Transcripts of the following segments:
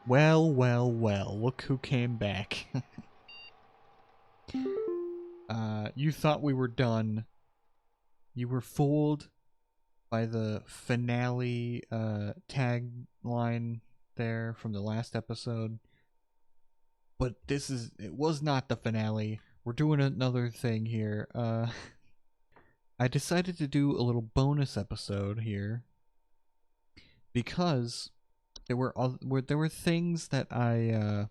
Well, well, well, look who came back. You thought we were done. You were fooled by the finale tagline there from the last episode. But it was not the finale. We're doing another thing here. I decided to do a little bonus episode here because there were things that I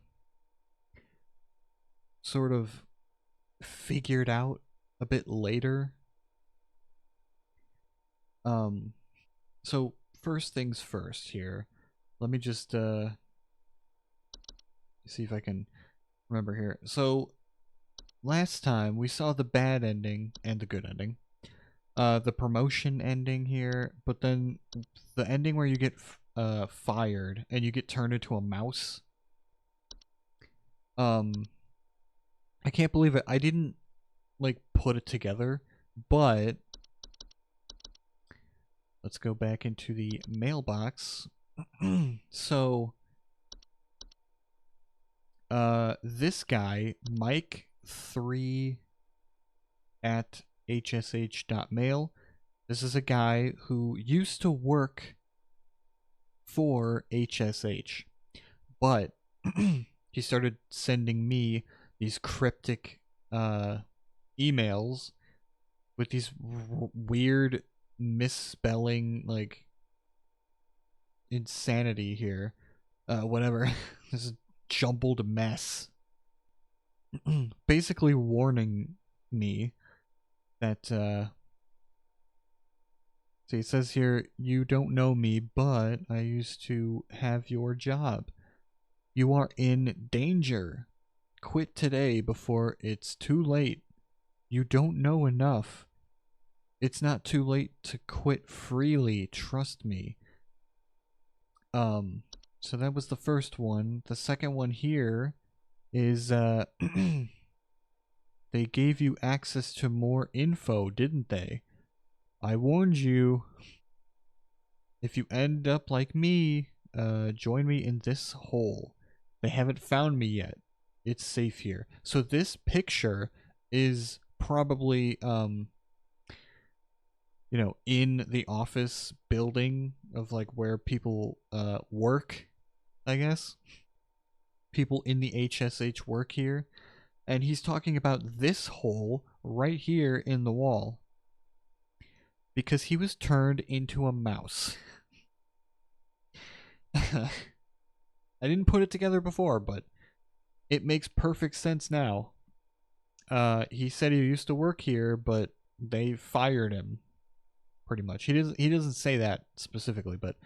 sort of figured out a bit later. So first things first here. Let me just see if I can remember here. So last time we saw the bad ending and the good ending. The promotion ending here, but then the ending where you get fired and you get turned into a mouse. I can't believe it. I didn't like put it together, but let's go back into the mailbox. So this guy, Mike3 at hsh.mail. This is a guy who used to work for HSH, but he started sending me these cryptic emails with these weird misspelling, like insanity here. Whatever. This is a jumbled mess. Basically warning me that see, it says here, you don't know me, but I used to have your job. You are in danger. Quit today before it's too late. You don't know enough. It's not too late to quit freely, trust me. So that was the first one. The second one here is they gave you access to more info, didn't they? I warned you. If you end up like me, join me in this hole. They haven't found me yet. It's safe here. So this picture is probably in the office building of like where people work, I guess. People in the HSH work here. And he's talking about this hole right here in the wall. Because he was turned into a mouse. I didn't put it together before, but it makes perfect sense now. He said he used to work here, but they fired him. Pretty much. He doesn't say that specifically, but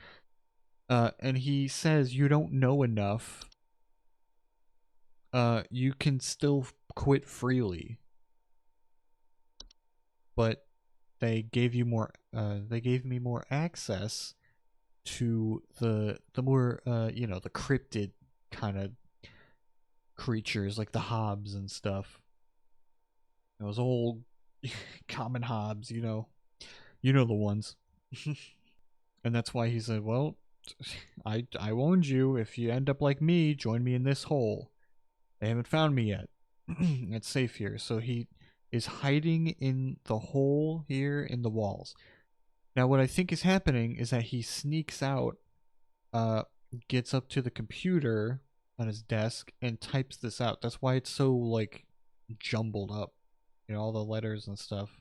and he says you don't know enough. You can still quit freely, but they gave you more. They gave me more access to the more the cryptid kind of creatures like the hobs and stuff. Those old common hobs, you know the ones. And that's why he said, well, I warned you, if you end up like me, join me in this hole. They haven't found me yet. It's safe here. So he is hiding in the hole here in the walls. Now what I think is happening is that he sneaks out, gets up to the computer on his desk and types this out. That's why it's so like jumbled up. All the letters and stuff.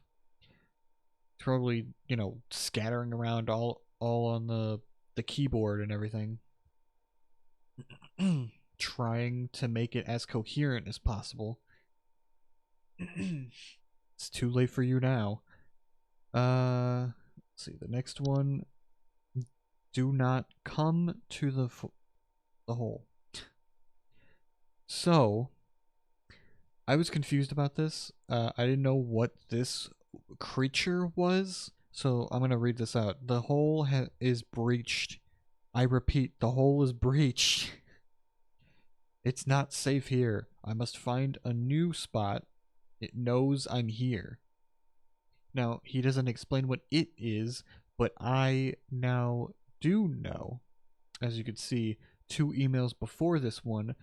Probably, scattering around all on the keyboard and everything. Trying to make it as coherent as possible. It's too late for you now. Let's see, the next one. Do not come to the hole. So, I was confused about this. I didn't know what this creature was, so I'm gonna read this out. The hole is breached. I repeat, the hole is breached. It's not safe here. I must find a new spot. It knows I'm here. Now, he doesn't explain what it is, but I now do know. As you can see, 2 emails before this one,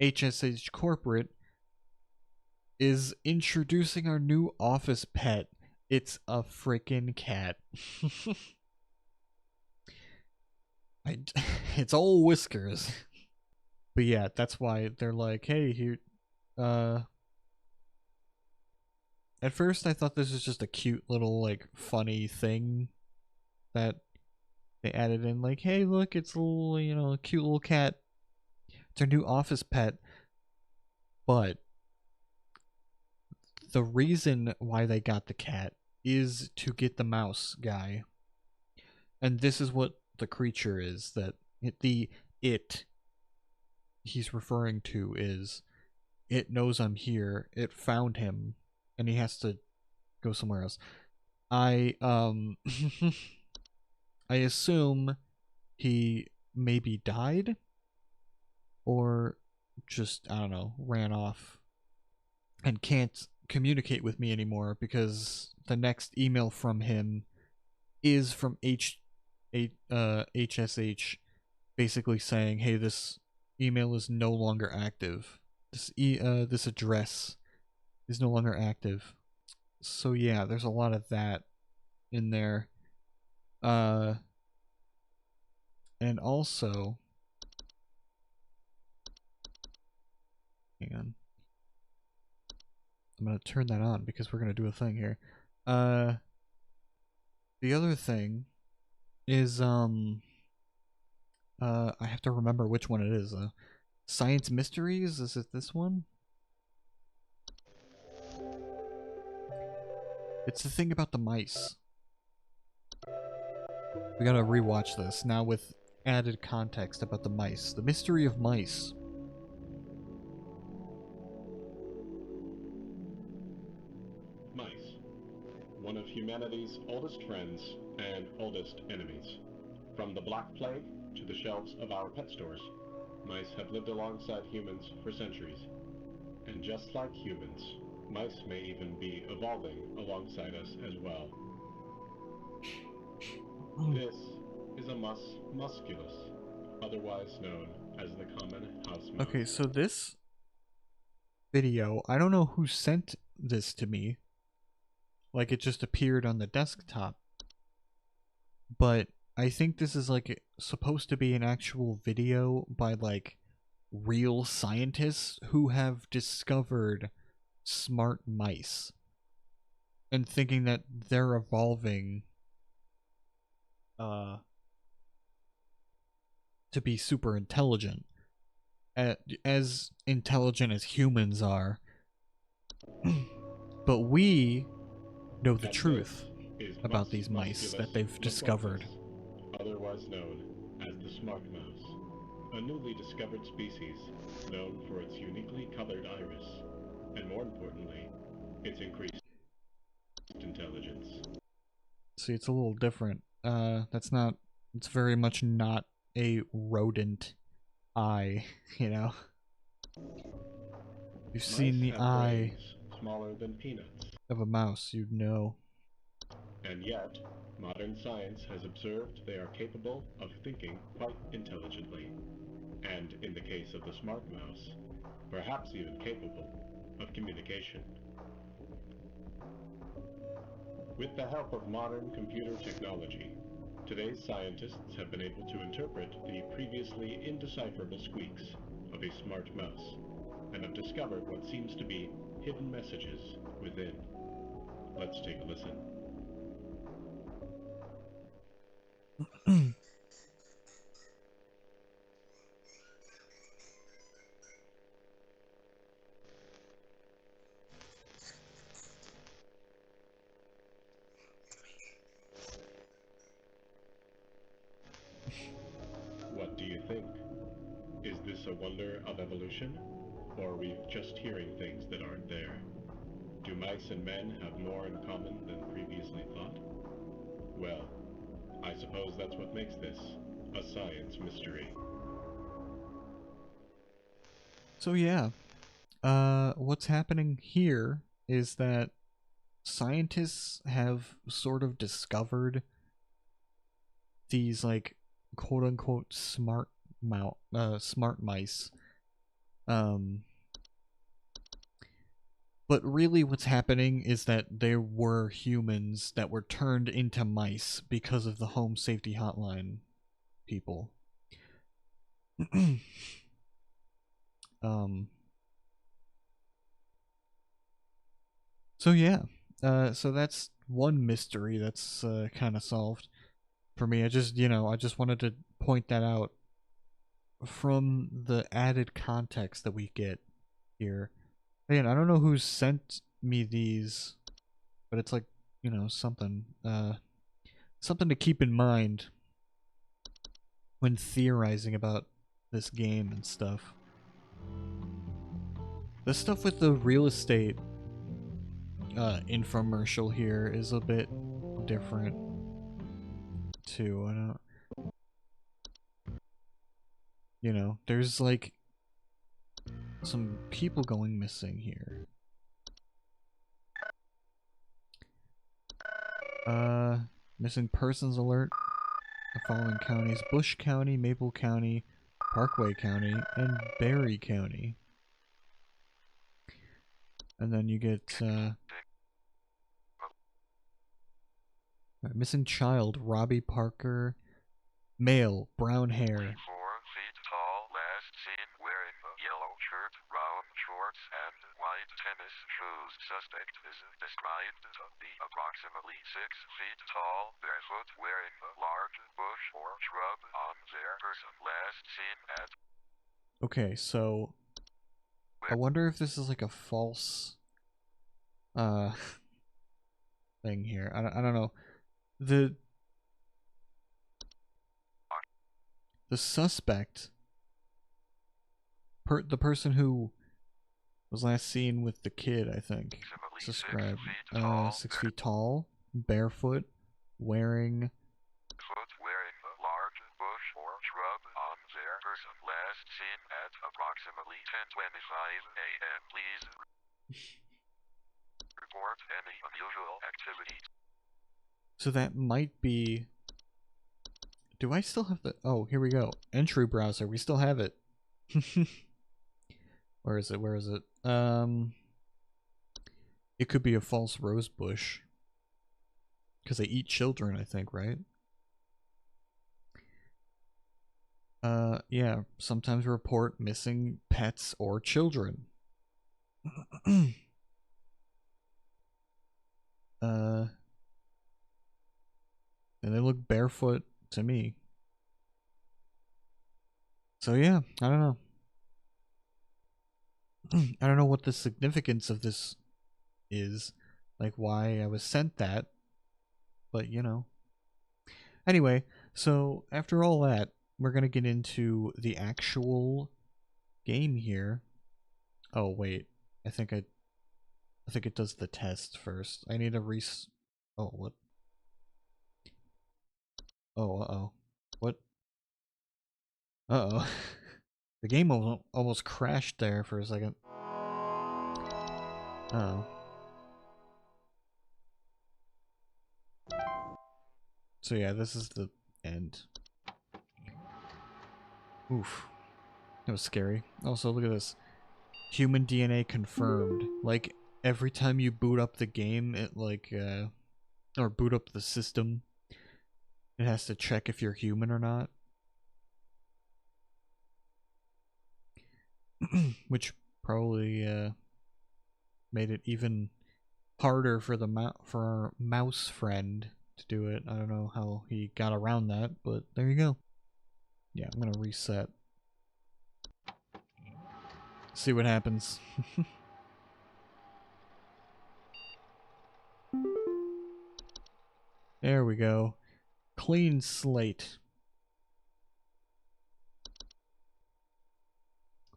HSH Corporate is introducing our new office pet. It's a freaking cat. It's all whiskers. But yeah, that's why they're like, hey, here, at first I thought this was just a cute little, like, funny thing that they added in, like, hey, look, it's a little, a cute little cat. It's our new office pet. But the reason why they got the cat is to get the mouse guy. And this is what the creature is, that it he's referring to is, it knows I'm here, it found him, and he has to go somewhere else. I I assume he maybe died, or just, I don't know, ran off and can't communicate with me anymore, because the next email from him is from HSH, basically saying, hey, this email is no longer active. This address is no longer active. So yeah, there's a lot of that in there. And also, hang on, I'm gonna turn that on because we're gonna do a thing here. The other thing is, I have to remember which one it is. Science Mysteries? Is it this one? It's the thing about the mice. We gotta rewatch this now with added context about the mice. The mystery of mice. Mice. One of humanity's oldest friends and oldest enemies. From the Black Plague to the shelves of our pet stores, mice have lived alongside humans for centuries. And just like humans, mice may even be evolving alongside us as well. This is a mus musculus, otherwise known as the common house mouse. Okay, so this video, I don't know who sent this to me. Like, it just appeared on the desktop. But I think this is, like, supposed to be an actual video by, like, real scientists who have discovered smart mice. And thinking that they're evolving to be super intelligent. As intelligent as humans are. But we know the truth about these mice that they've discovered. Otherwise known as the smart mouse, a newly discovered species known for its uniquely colored iris, and more importantly, its increased intelligence. See, it's a little different. It's very much not a rodent eye, you know? You've seen the eye smaller than peanuts of a mouse, you'd know. And yet, modern science has observed they are capable of thinking quite intelligently, and in the case of the smart mouse, perhaps even capable of communication. With the help of modern computer technology, today's scientists have been able to interpret the previously indecipherable squeaks of a smart mouse, and have discovered what seems to be hidden messages within. Let's take a listen. What do you think? Is this a wonder of evolution? Or are we just hearing things that aren't there? Do mice and men have more in common than previously thought? Well, I suppose that's what makes this a science mystery. So yeah, what's happening here is that scientists have sort of discovered these, like, quote-unquote smart smart mice. Um, but really what's happening is that there were humans that were turned into mice because of the Home Safety Hotline people. um, so yeah, so that's one mystery that's kind of solved for me. I just wanted to point that out from the added context that we get here. Again, I don't know who sent me these, but it's like, something something to keep in mind when theorizing about this game and stuff. The stuff with the real estate infomercial here is a bit different too. I don't, there's like some people going missing here. Missing persons alert. The following counties: Bush County, Maple County, Parkway County, and Berry County. And then you get missing child, Robbie Parker, male, brown hair. 4 feet tall, last seen wearing a yellow shirt, brown shorts, and white tennis shoes. Suspect is described to be approximately 6 feet tall, barefoot, wearing a large bush or shrub on their person. Last seen at... Okay, so I wonder if this is like a false thing here. I don't know. The suspect, the person who was last seen with the kid, I think, described 6 feet tall, barefoot, wearing a large bush or shrub on their person. Last seen at approximately 10:25 a.m. Please report any unusual activity. So that might be... Do I still have the... Oh, here we go. Entry browser. We still have it. Where is it? Where is it? It could be a false rose bush. Because they eat children, I think, right? Yeah. Sometimes report missing pets or children. And they look barefoot to me. So yeah, I don't know. I don't know what the significance of this is. Like why I was sent that. But Anyway, so after all that, we're gonna get into the actual game here. Oh wait. I think it does the test first. I need to Oh, what? Oh, uh-oh. What? Uh-oh. The game almost crashed there for a second. Uh-oh. So yeah, this is the end. Oof. That was scary. Also, look at this. Human DNA confirmed. Like, every time you boot up the game, it or boot up the system, it has to check if you're human or not. Which probably made it even harder for for our mouse friend to do it. I don't know how he got around that, but there you go. Yeah, I'm gonna reset. See what happens. There we go. Clean slate.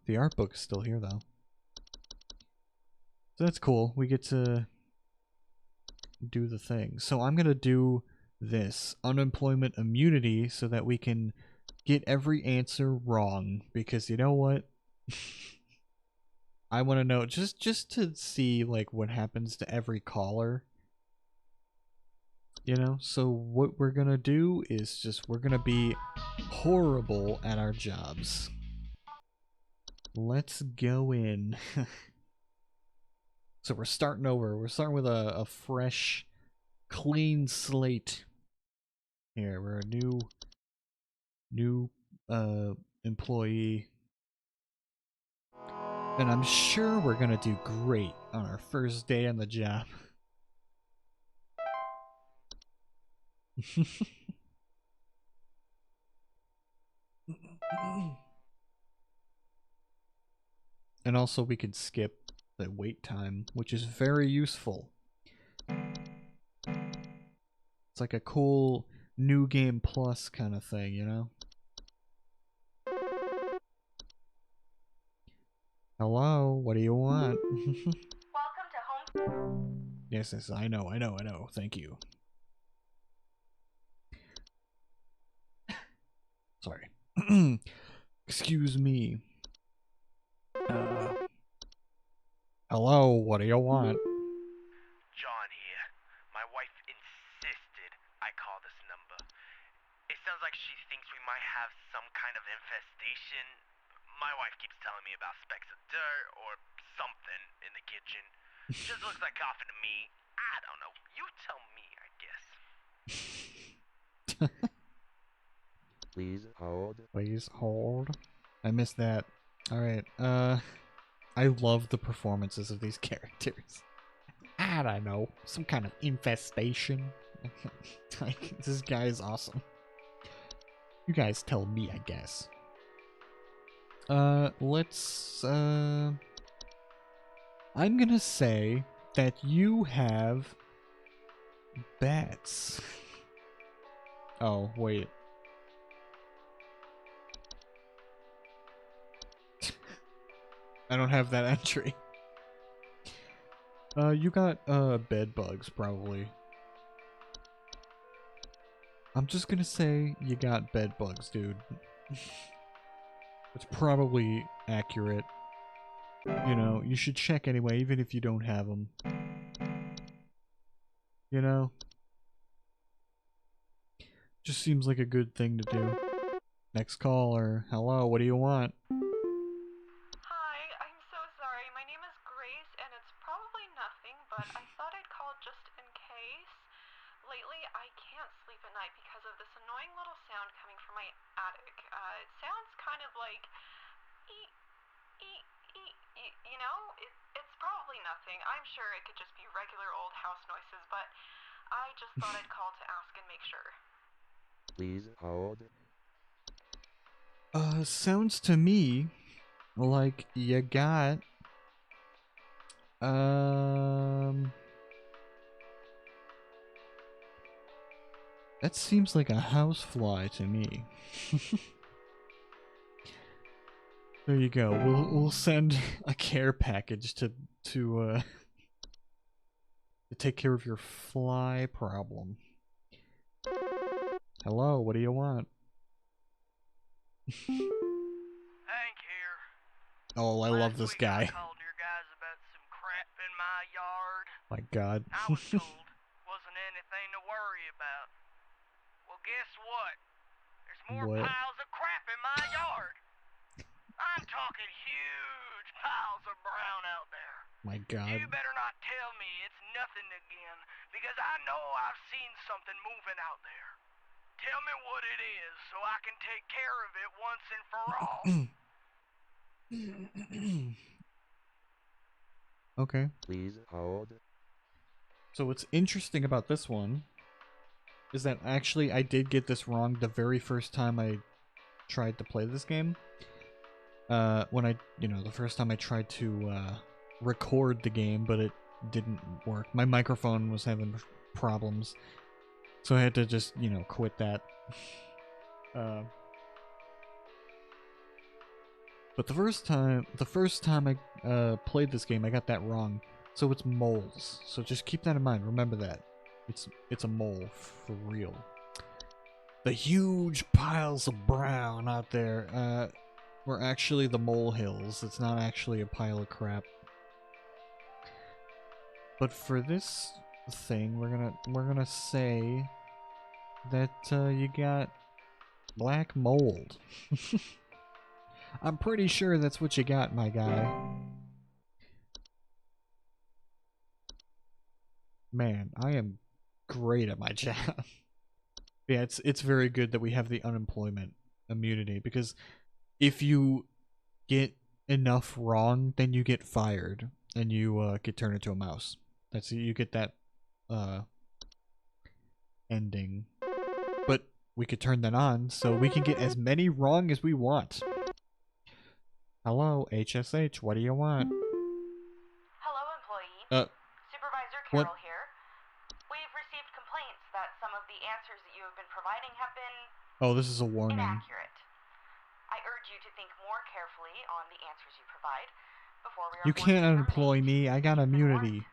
The art book is still here, though. So that's cool. We get to do the thing. So I'm going to do this. Unemployment immunity so that we can get every answer wrong. Because you know what? I want to know, just to see like what happens to every caller. You know, so what we're gonna do is just we're gonna be horrible at our jobs. Let's go in. So we're starting over. We're starting with a fresh, clean slate. Here, we're a new employee. And I'm sure we're gonna do great on our first day on the job. And also we could skip the wait time, which is very useful. It's like a cool new game plus kind of thing, you know? Hello, what do you want? Welcome to Home. Yes, I know. Thank you. Sorry. Excuse me. Hello, what do you want? John here. My wife insisted I call this number. It sounds like she thinks we might have some kind of infestation. My wife keeps telling me about specks of dirt or something in the kitchen. Just looks like coffee to me. I don't know. You tell me, I guess. Please hold. Please hold. I missed that. Alright, I love the performances of these characters. I don't know, some kind of infestation. Like, this guy is awesome. You guys tell me, I guess. Let's, I'm gonna say that you have bats. Oh, wait. I don't have that entry. You got, bed bugs, probably. I'm just gonna say you got bed bugs, dude. It's probably accurate. You know, you should check anyway, even if you don't have them. You know? Just seems like a good thing to do. Next caller. Hello, what do you want? Hi, I'm so sorry. My name is Grace, and it's probably nothing, but I thought I'd call just in case. Lately, I can't sleep at night because of this annoying little sound coming from my attic. It sounds kind of like eek, eek, eek, eek, you know? It's probably nothing. I'm sure it could just be regular old house noises, but I just thought I'd call to ask and make sure. Please hold. Sounds to me like you got, that seems like a housefly to me. There you go. We'll send a care package to to take care of your fly problem. Hello, what do you want? Hank here. Oh, I love this Last week guy. I called your guys about some crap in my yard. My God. I was told wasn't anything to worry about. Well, guess what? There's more What? piles of crap in my yard. I'm talking huge piles of brown out there. My God. You better not tell me it's nothing again, because I know I've seen something moving out there. Tell me what it is so I can take care of it once and for all. Okay. Please hold. So what's interesting about this one is that actually I did get this wrong the very first time I tried to play this game. When the first time I tried to record the game, but it didn't work. My microphone was having problems, so I had to just, quit that. But the first time I played this game, I got that wrong. So it's moles. So just keep that in mind. Remember that. It's a mole for real. The huge piles of brown out there were actually the mole hills. It's not actually a pile of crap. But for this thing, we're gonna say that you got black mold. I'm pretty sure that's what you got, my guy. Man, I am great at my job. Yeah, it's very good that we have the unemployment immunity, because if you get enough wrong, then you get fired and you get turned into a mouse. That's you get that ending. But we could turn that on so we can get as many wrong as we want. Hello, HSH, what do you want? Hello, employee. Supervisor What? Carroll here. We've received complaints that some of the answers that you have been providing have been Oh, this is a warning. inaccurate. I urge you to think more carefully on the answers you provide before we are You forced can't to unemploy terminate. me. I got You've been immunity.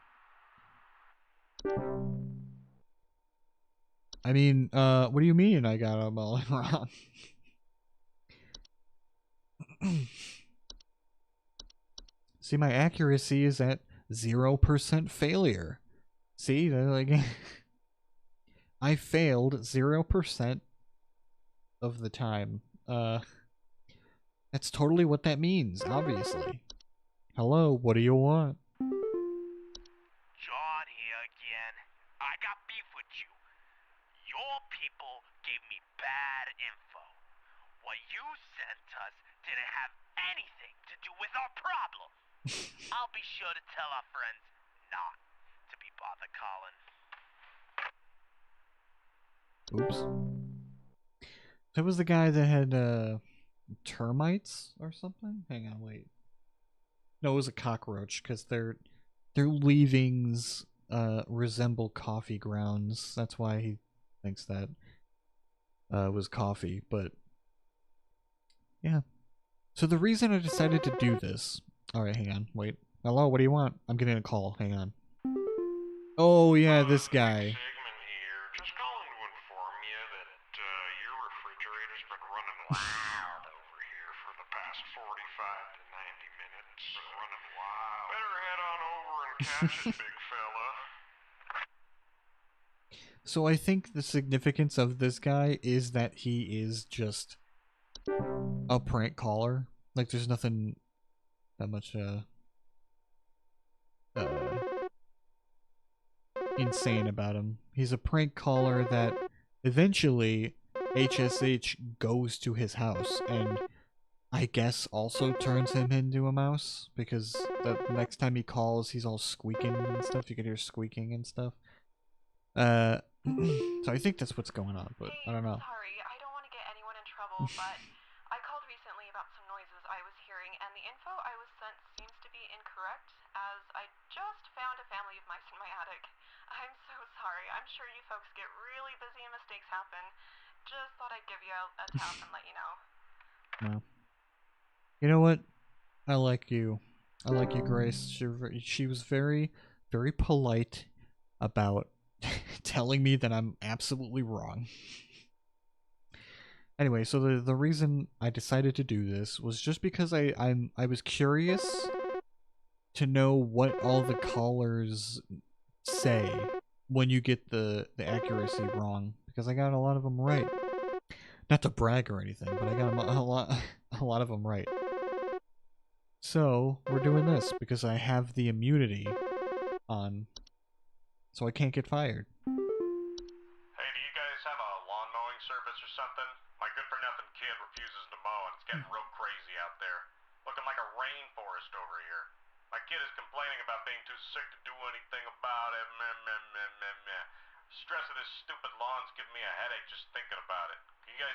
I mean, what do you mean I got them all wrong? See, my accuracy is at 0% failure. See, they're like, I failed 0% of the time. That's totally what that means, obviously. Hello, what do you want? John here again. I got beef with you. Your people gave me bad info. What you sent us didn't have anything to do with our problem. I'll be sure to tell our friends not to be bothered calling. Oops. That was the guy that had termites or something? Hang on, wait. No, it was a cockroach, because their leavings resemble coffee grounds. That's why he thinks that was coffee. But yeah. So the reason I decided to do this. Alright, hang on, wait. Hello, what do you want? I'm getting a call, hang on. Oh yeah, this guy. Segment here. Just calling to inform you that your refrigerator's been running loud over here for the past 45 to 90 minutes. Been running wild. Better head on over and catch it, big fella. So I think the significance of this guy is that he is just a prank caller. Like, there's nothing that much insane about him. He's a prank caller that eventually HSH goes to his house and I guess also turns him into a mouse, because the next time he calls he's all squeaking and stuff. You can hear squeaking and stuff. So I think that's what's going on, but I don't know. Sorry, I don't want to get anyone in trouble, but I called recently about some noises I was hearing, and the info I was sent seems to be incorrect, as I just found a family of mice in my attic. I'm so sorry. I'm sure you folks get really busy and mistakes happen. Just thought I'd give you a tap and let you know. No. You know what? I like you. I like you, Grace. She was very, very polite about telling me that I'm absolutely wrong. Anyway, so the reason I decided to do this was just because I was curious to know what all the callers say when you get the accuracy wrong, because I got a lot of them right. Not to brag or anything, but I got a lot of them right. So we're doing this because I have the immunity on, so I can't get fired. Hey, do you guys have a lawn mowing service or something? My good-for-nothing kid refuses to mow, and it's getting real crazy out there. Looking like a rainforest over here. My kid is complaining about being too sick to do anything about it. Meh, meh, meh, meh, meh. Stress of this stupid lawn's giving me a headache just thinking about it. Can you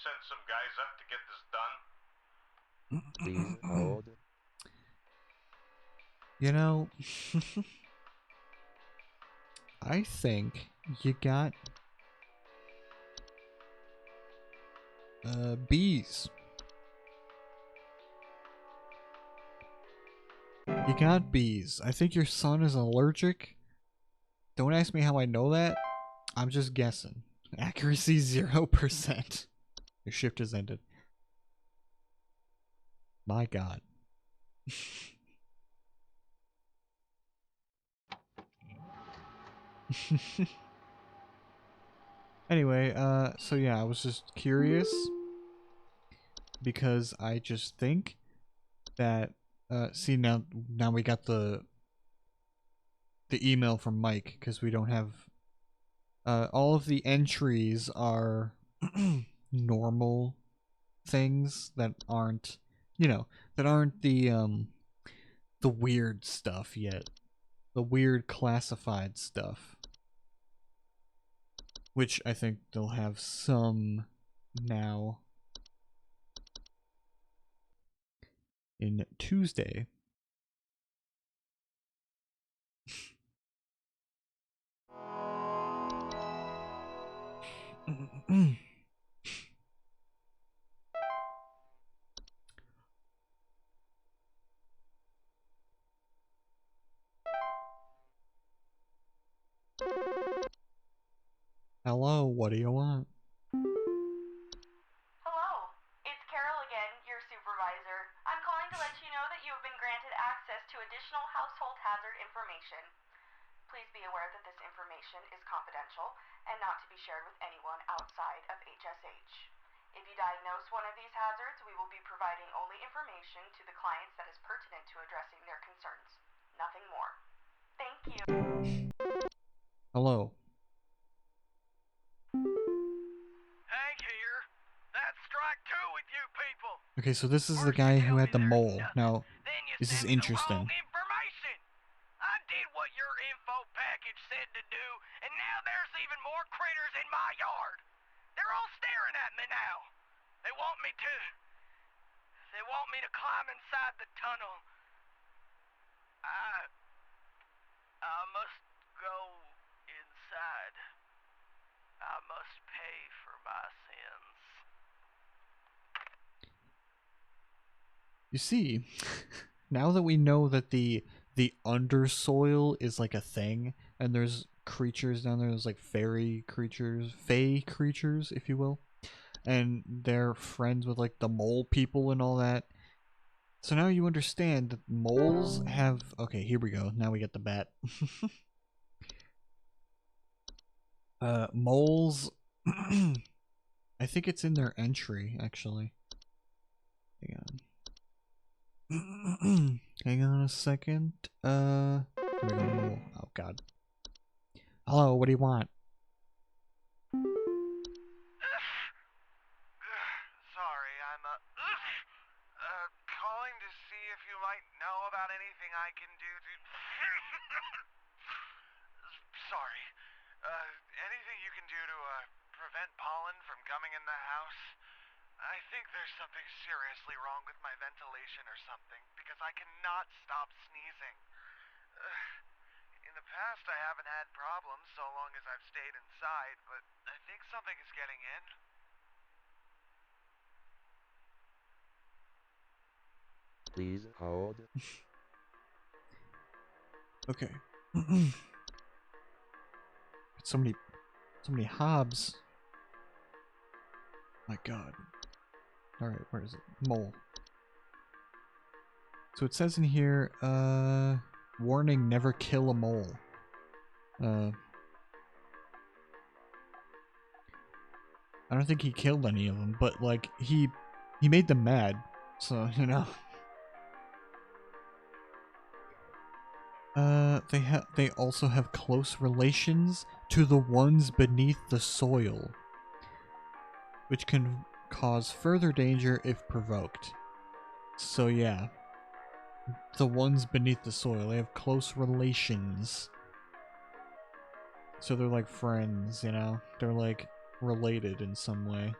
send some guys up to get this done? Please hold. You know, I think you got bees. You got bees. I think your son is allergic. Don't ask me how I know that. I'm just guessing. Accuracy 0%. Your shift has ended. My God. Anyway, so yeah, I was just curious because I just think that see now we got the email from Mike because we don't have all of the entries are normal things that aren't that aren't the weird stuff yet. The weird classified stuff. Which I think they'll have some now in Tuesday. Hello, what do you want? Hello, it's Carol again, your supervisor. I'm calling to let you know that you have been granted access to additional household hazard information. Please be aware that this information is confidential and not to be shared with anyone outside of HSH. If you diagnose one of these hazards, we will be providing only information to the clients that is pertinent to addressing their concerns. Nothing more. Thank you. Hello. Hank here. That's strike two with you people. Okay, so this is the First you guy tell who me had the there's mole. nothing, Now, then you this is send me the wrong interesting. information. I did what your info package said to do, and now there's even more critters in my yard. They're all staring at me now. They want me to climb inside the tunnel. I must go inside. I must pay for my sins. You see, now that we know that the undersoil is like a thing, and there's creatures down there, there's like fey creatures, if you will, and they're friends with like the mole people and all that. So now you understand that moles have. Okay, here we go. Now we get the bat. Moles. I think it's in their entry actually. Hang on. Hang on a second. Here we go. Mole. Oh God. Hello. What do you want? Sorry, I'm calling to see if you might know about anything I can do to. Sorry. Anything you can do to prevent pollen from coming in the house? I think there's something seriously wrong with my ventilation or something because I cannot stop sneezing. In the past, I haven't had problems so long as I've stayed inside, but I think something is getting in. Please hold. Okay. so many hobs. My God. All right. Where is it? Mole. So it says in here, warning: never kill a mole. I don't think he killed any of them, but like he made them mad. So, you know. They also have close relations to the ones beneath the soil, which can cause further danger if provoked. So yeah, the ones beneath the soil, they have close relations. So they're like friends, you know? They're like related in some way.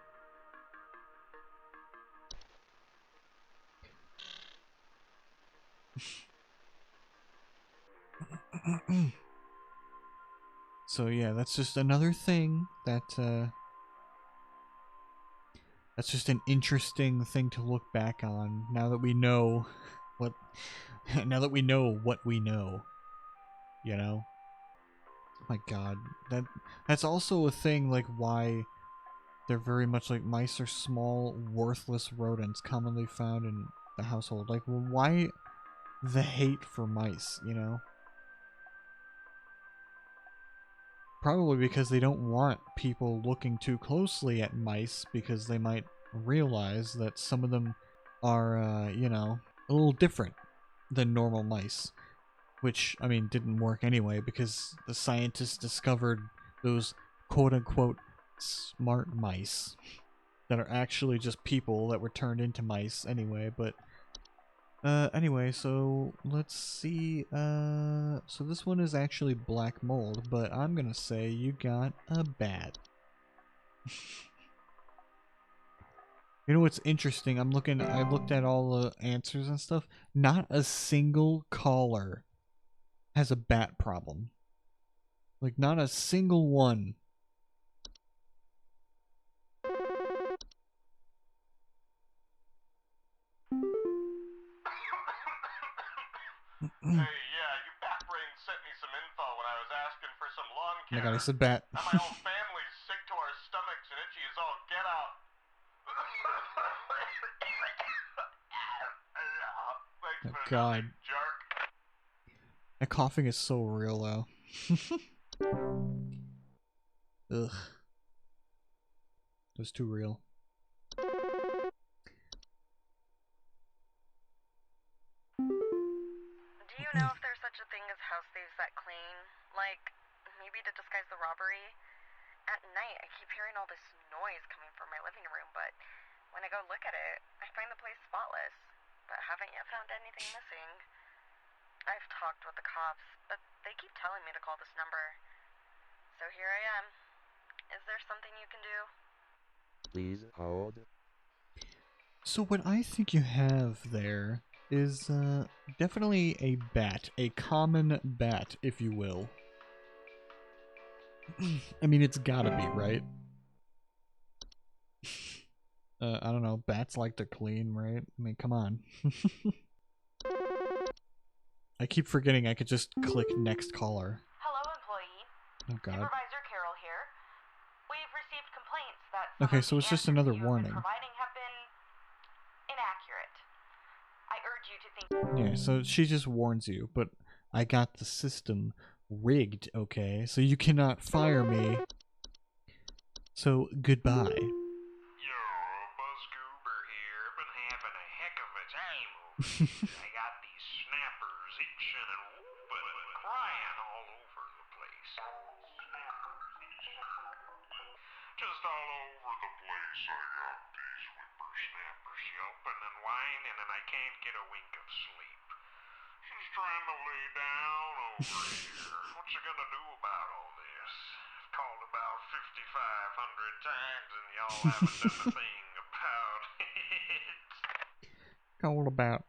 So yeah, that's just another thing that that's just an interesting thing to look back on now that we know what now that we know what we know. You know? Oh my God. That's also a thing like why they're very much like mice are small, worthless rodents commonly found in the household. Like, well, why the hate for mice, you know? Probably because they don't want people looking too closely at mice because they might realize that some of them are, you know, a little different than normal mice. Which, I mean, didn't work anyway because the scientists discovered those quote-unquote smart mice that are actually just people that were turned into mice anyway, but anyway, so let's see, so this one is actually black mold, but I'm gonna say you got a bat. You know what's interesting? I looked at all the answers and stuff. Not a single caller has a bat problem. Like, not a single one. Hey, yeah, you bat brain sent me some info when I was asking for some lawn Oh my care. god, I said bat. Now my whole family's sick to our stomachs and itchy as all get out. Thanks Oh for god. nothing, jerk. That coughing is so real, though. Ugh. It was too real. Do you know if there's such a thing as house thieves that clean? Like, maybe to disguise the robbery? At night, I keep hearing all this noise coming from my living room, but when I go look at it, I find the place spotless, but haven't yet found anything missing. I've talked with the cops, but they keep telling me to call this number. So here I am. Is there something you can do? Please hold. So what I think you have there is definitely a bat, a common bat, if you will. I mean, it's gotta be, right? I don't know, bats like to clean, right? I mean, come on. I keep forgetting I could just click next caller. Hello, employee. Oh god. Supervisor Carol here. We've received complaints that some Okay, of so the it's just answers another you have been warning. providing have been inaccurate. I urge you to think. Yeah, so she just warns you, but I got the system rigged, okay? So you cannot fire me. So, goodbye. Yo, Buzz Goober here. Been having a heck of a time over here. I got these snappers itching and whooping and crying all over the place. Just all over the place I got these whippersnappers yelping and whining and I can't get a wink of sleep. Just trying to lay down over here. What's you gonna do about all this? I've called about 5,500 times and y'all haven't done a thing about it. Called about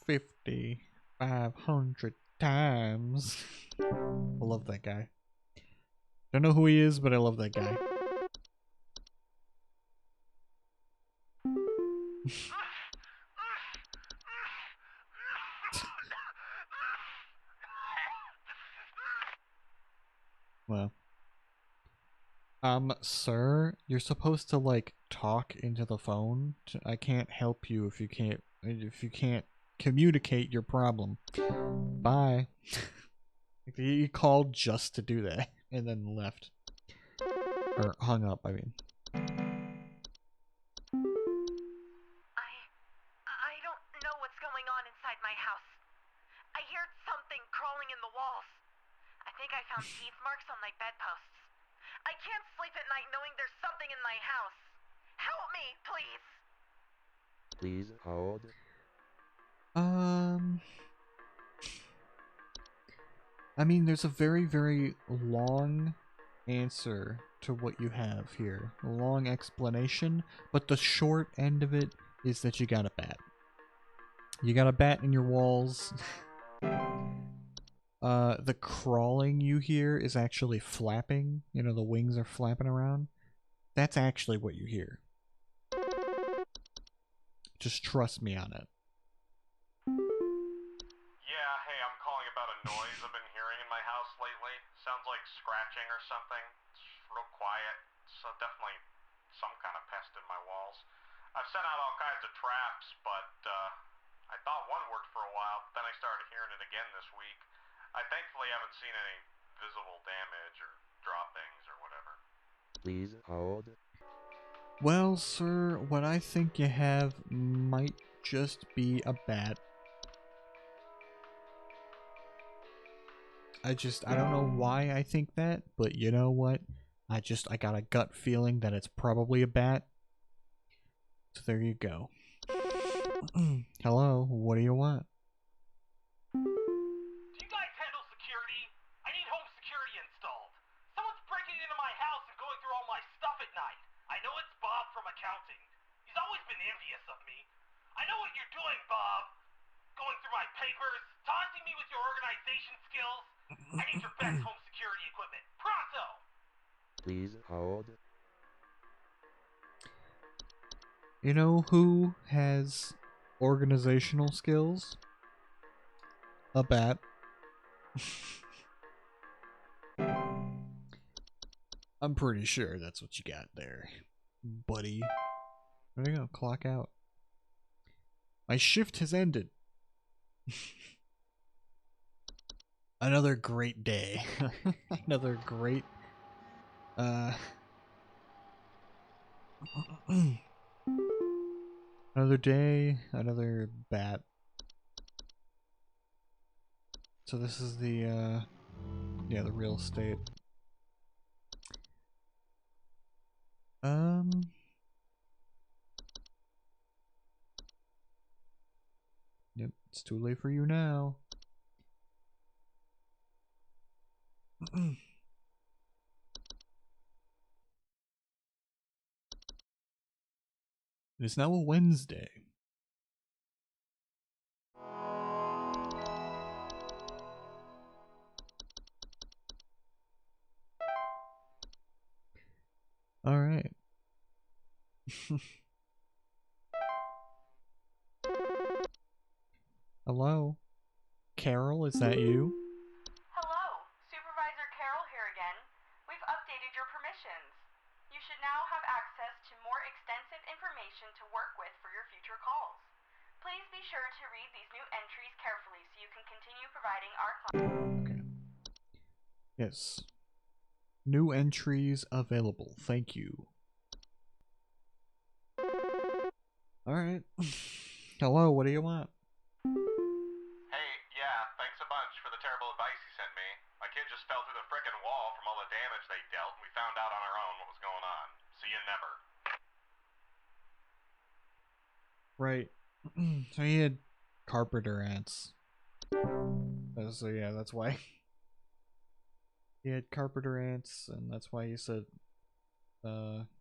5,500 times. I love that guy. Don't know who he is, but I love that guy. Well. Sir, you're supposed to, like, talk into the phone. I can't help you if you can't communicate your problem. Bye. He called just to do that, and then left. Or hung up, I mean. I don't know what's going on inside my house. I hear something crawling in the walls. I think I found teeth marks on my bedposts. I can't sleep at night knowing there's something in my house. Help me, please. Please hold. I mean, there's a very, very long answer to what you have here. A long explanation, but the short end of it is that you got a bat. You got a bat in your walls. The crawling you hear is actually flapping. You know, the wings are flapping around. That's actually what you hear. Just trust me on it. Yeah, hey, I'm calling about a noise I've been hearing in my house lately. Sounds like scratching or something. It's real quiet. So definitely some kind of pest in my walls. I've sent out all kinds of traps, but I thought one worked for a while. Then I started hearing it again this week. I thankfully haven't seen any visible damage or drop things or whatever. Please hold. Well, sir, what I think you have might just be a bat. I don't know why I think that, but you know what? I got a gut feeling that it's probably a bat. So there you go. Hello, what do you want? Do you guys handle security? I need home security installed. Someone's breaking into my house and going through all my stuff at night. I know it's Bob from accounting. He's always been envious of me. I know what you're doing, Bob. Going through my papers, taunting me with your organization skills. I need your best home security equipment. Pronto! Please hold. You know who has organizational skills? A bat. I'm pretty sure that's what you got there, buddy. There you go, clock out. My shift has ended. Another great day. Another great another day, another bat. So this is the yeah, the real estate. Yep, it's too late for you now. It is now a Wednesday. All right. Hello, Carol, is that you? Hello, Supervisor Carroll here again. We've updated your permissions. You should now have access to more extensive information to work with for your future calls. Please be sure to read these new entries carefully so you can continue providing our clients. Okay. Yes. New entries available. Thank you. Alright. Hello, what do you want? Hey, yeah, thanks a bunch for the terrible advice you sent me. My kid just fell through the frickin' wall from all the damage they dealt, and we found out on our own what was going on. See you never. Right. So he had carpenter ants. So yeah, that's why. He had carpenter ants, and that's why he said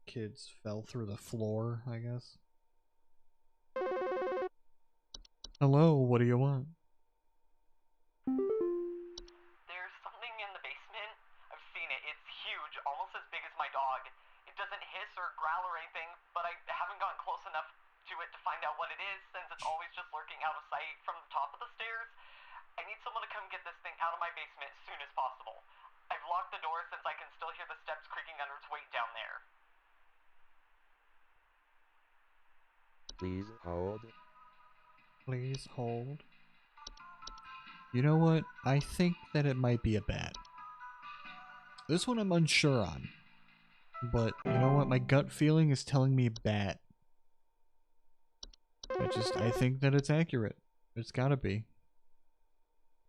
kids fell through the floor, I guess. Hello, what do you want? There's something in the basement. I've seen it. It's huge, almost as big as my dog. It doesn't hiss or growl or anything, but I haven't gotten close enough to it to find out what it is since it's always just lurking out of sight from the top of the stairs. I need someone to come get this thing out of my basement as soon as possible. I've locked the door since I can still hear the steps creaking under its weight down there. Please hold. Please hold. You know what? I think that it might be a bat. This one I'm unsure on. But you know what? My gut feeling is telling me bat. I think that it's accurate. It's gotta be.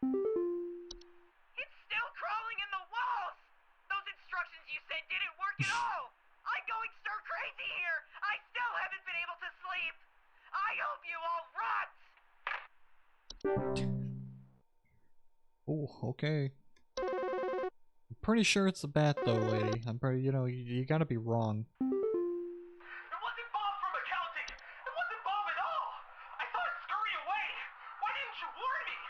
It's still crawling in the walls! Those instructions you said didn't work at all! I'm going stir crazy here! I still haven't been able to sleep! I hope you all rot! Oh, okay. I'm pretty sure it's a bat though, lady. I'm pretty, you gotta be wrong. It wasn't Bob from accounting! It wasn't Bob at all! I saw it scurry away! Why didn't you warn me?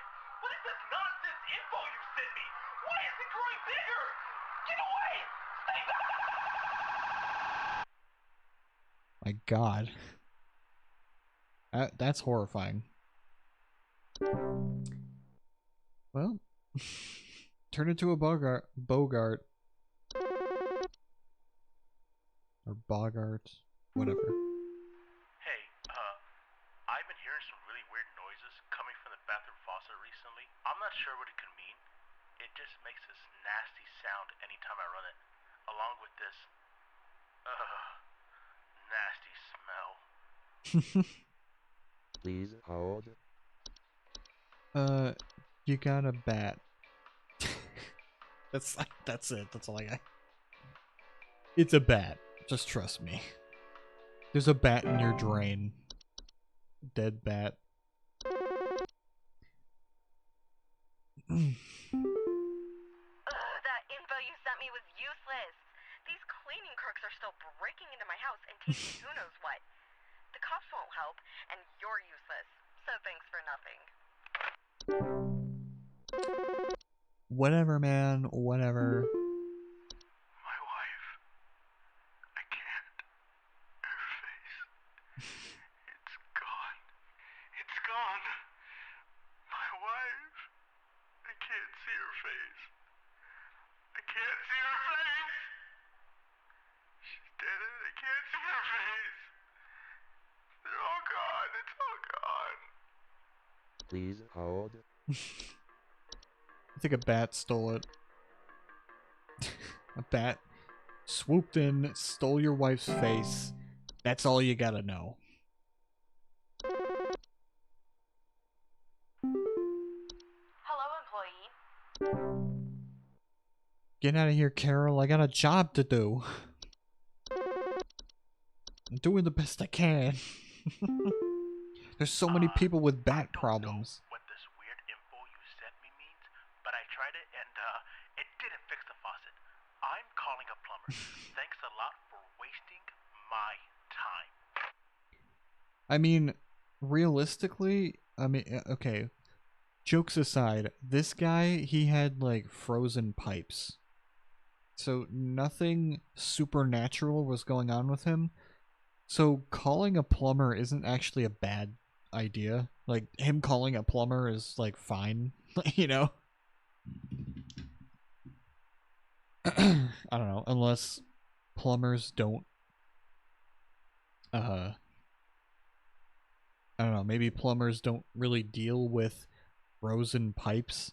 What is this nonsense info you sent me? Why is it growing bigger? Get away! Stay back! My god. That's horrifying. Well, turn into a Bogart. Or Bogart. Whatever. Hey, I've been hearing some really weird noises coming from the bathroom faucet recently. I'm not sure what it could mean. It just makes this nasty sound anytime I run it, along with this, nasty smell. Please hold. You got a bat. That's it. That's all I got. It's a bat. Just trust me. There's a bat in your drain. Dead bat. That info you sent me was useless. These cleaning crooks are still breaking into my house and taking who knows what. The cops won't help, and you're useless. So thanks for nothing. Whatever, man. Whatever. My wife. I can't. Her face. It's gone. It's gone. My wife. I can't see her face. I can't see her face. She's dead and I can't see her face. They're all gone. It's all gone. Please hold. I think a bat stole it. A bat swooped in, stole your wife's face. That's all you gotta know. Hello, employee. Get out of here, Carol. I got a job to do. I'm doing the best I can. There's so many people with bat problems. What this weird info you sent me means, but I tried it and it didn't fix the faucet. I'm calling a plumber. Thanks a lot for wasting my time. I mean, realistically, okay. Jokes aside, this guy, he had like frozen pipes. So nothing supernatural was going on with him. So calling a plumber isn't actually a bad idea. Like, him calling a plumber is like fine, you know? I don't know, unless plumbers don't I don't know, maybe plumbers don't really deal with frozen pipes.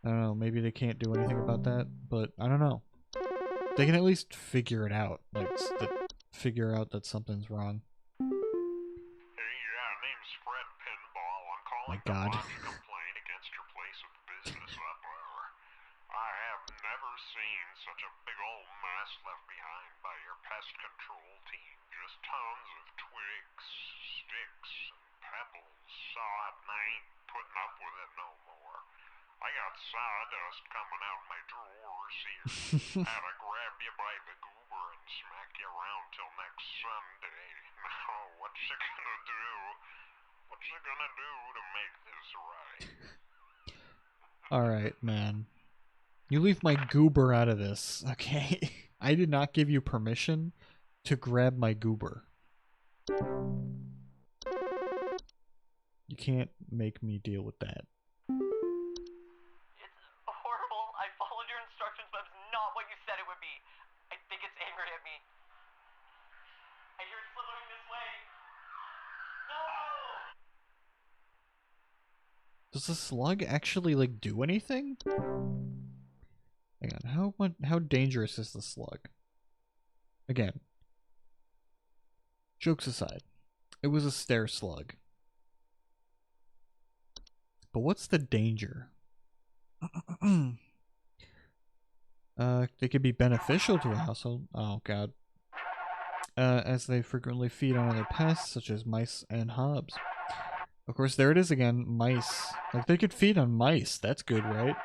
I don't know, maybe they can't do anything about that, but I don't know. They can at least figure it out, like, figure out that something's wrong. Hey, name's Fred Pinball. I'm calling My to God. lodge a complaint against your place of business up there. I have never seen such a big old mess left behind by your pest control team. Just tons of twigs, sticks, and pebbles. Sod, and I ain't putting up with it no more. I got sawdust coming out my drawers here. Had to grab you by the goober and smack you around till next Sunday. Now, what's you gonna do? What's you gonna do to make this right? Alright, man. You leave my goober out of this, okay? I did not give you permission to grab my goober. You can't make me deal with that. It's horrible. I followed your instructions, but it's not what you said it would be. I think it's angry at me. I hear it slithering this way. No! Does the slug actually, like, do anything? Hang on, how dangerous is the slug? Again, jokes aside, it was a stair slug. But what's the danger? They could be beneficial to a household. Oh god. As they frequently feed on other pests, such as mice and hobs. Of course, there it is again, mice. Like, they could feed on mice, that's good, right?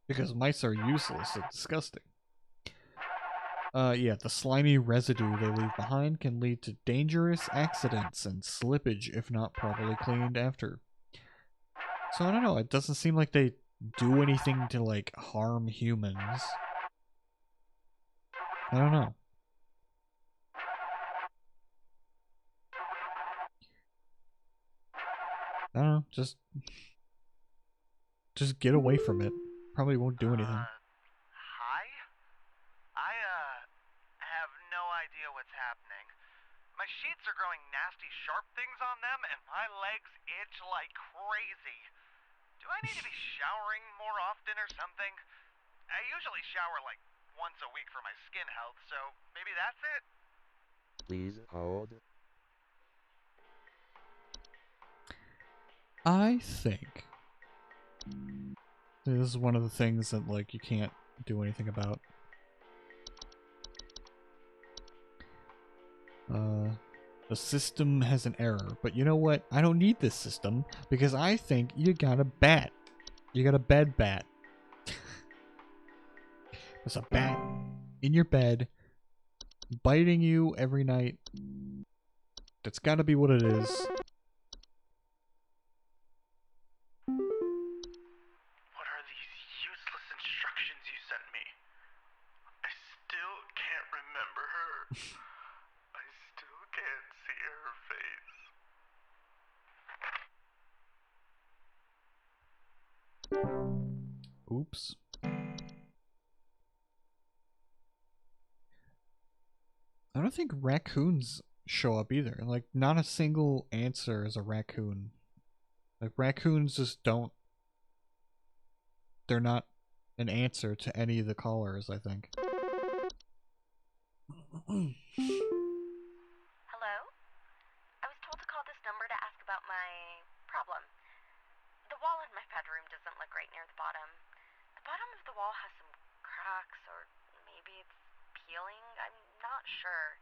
Because mice are useless and disgusting. Yeah, the slimy residue they leave behind can lead to dangerous accidents and slippage if not properly cleaned after. So I don't know, it doesn't seem like they do anything to, like, harm humans. I don't know. I don't know, just get away from it. Probably won't do anything. Hi? I, have no idea what's happening. My sheets are growing nasty sharp things on them, and my legs itch like crazy. Do I need to be showering more often or something? I usually shower like once a week for my skin health, so maybe that's it? Please hold. I think this is one of the things that, like, you can't do anything about. The system has an error, but you know what? I don't need this system because I think you got a bat. You got a bed bat. There's a bat in your bed biting you every night. That's gotta be what it is. What are these useless instructions you sent me? I still can't remember her. I still can't see her face. Oops. I don't think raccoons show up either. Like, not a single answer is a raccoon. Like, raccoons just don't. They're not an answer to any of the callers, I think. Hello? I was told to call this number to ask about my problem. The wall in my bedroom doesn't look right near the bottom. The bottom of the wall has some cracks, or maybe it's peeling. I'm not sure.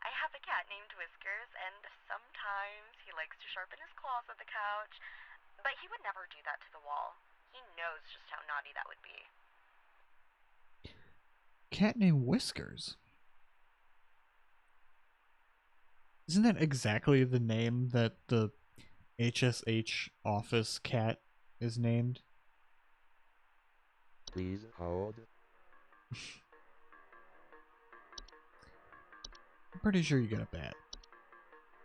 I have a cat named Whiskers, and sometimes he likes to sharpen his claws at the couch. But he would never do that to the wall. He knows just how naughty that would be. Cat named Whiskers. Isn't that exactly the name that the HSH office cat is named? Please hold. I'm pretty sure you got a bat.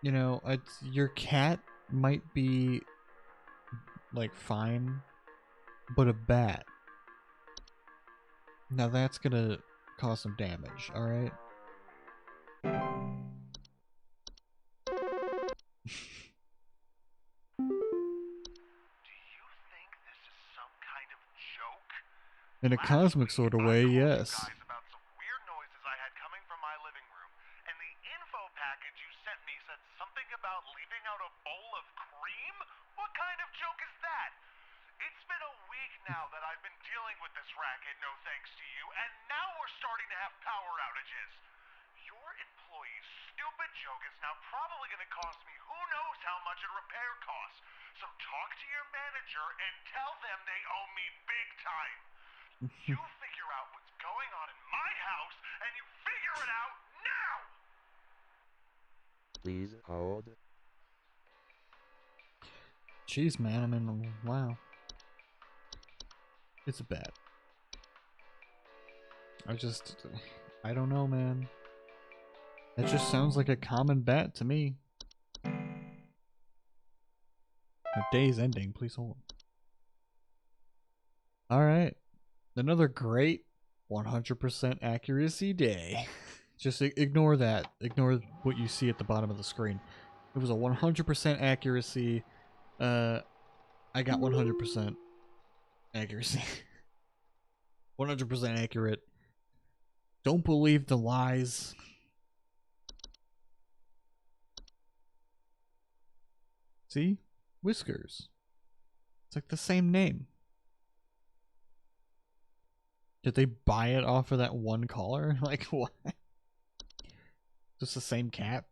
You know, your cat might be, like, fine, but a bat. Now that's gonna cause some damage, alright? In a cosmic sort of way, yes. Guys, about some weird noises I had coming from my living room, and the info package you sent me said something about leaving out a bowl of cream? What kind of joke is that? It's been a week now that I've been dealing with this racket, no thanks to you, and now we're starting to have power outages. Your employee's stupid joke is now probably going to cost me who knows how much in repair costs. So talk to your manager and tell them they owe me big time. You figure out what's going on in my house, and you figure it out now! Please hold. Jeez, man, I mean, wow. It's a bat. I don't know, man. That just sounds like a common bat to me. Our day's ending, please hold. Alright. Another great 100% accuracy day. Just ignore that. Ignore what you see at the bottom of the screen. It was a 100% accuracy. I got 100% accuracy. 100% accurate. Don't believe the lies. See? Whiskers. It's like the same name. Did they buy it off of that one caller? Like, what? Just the same cat?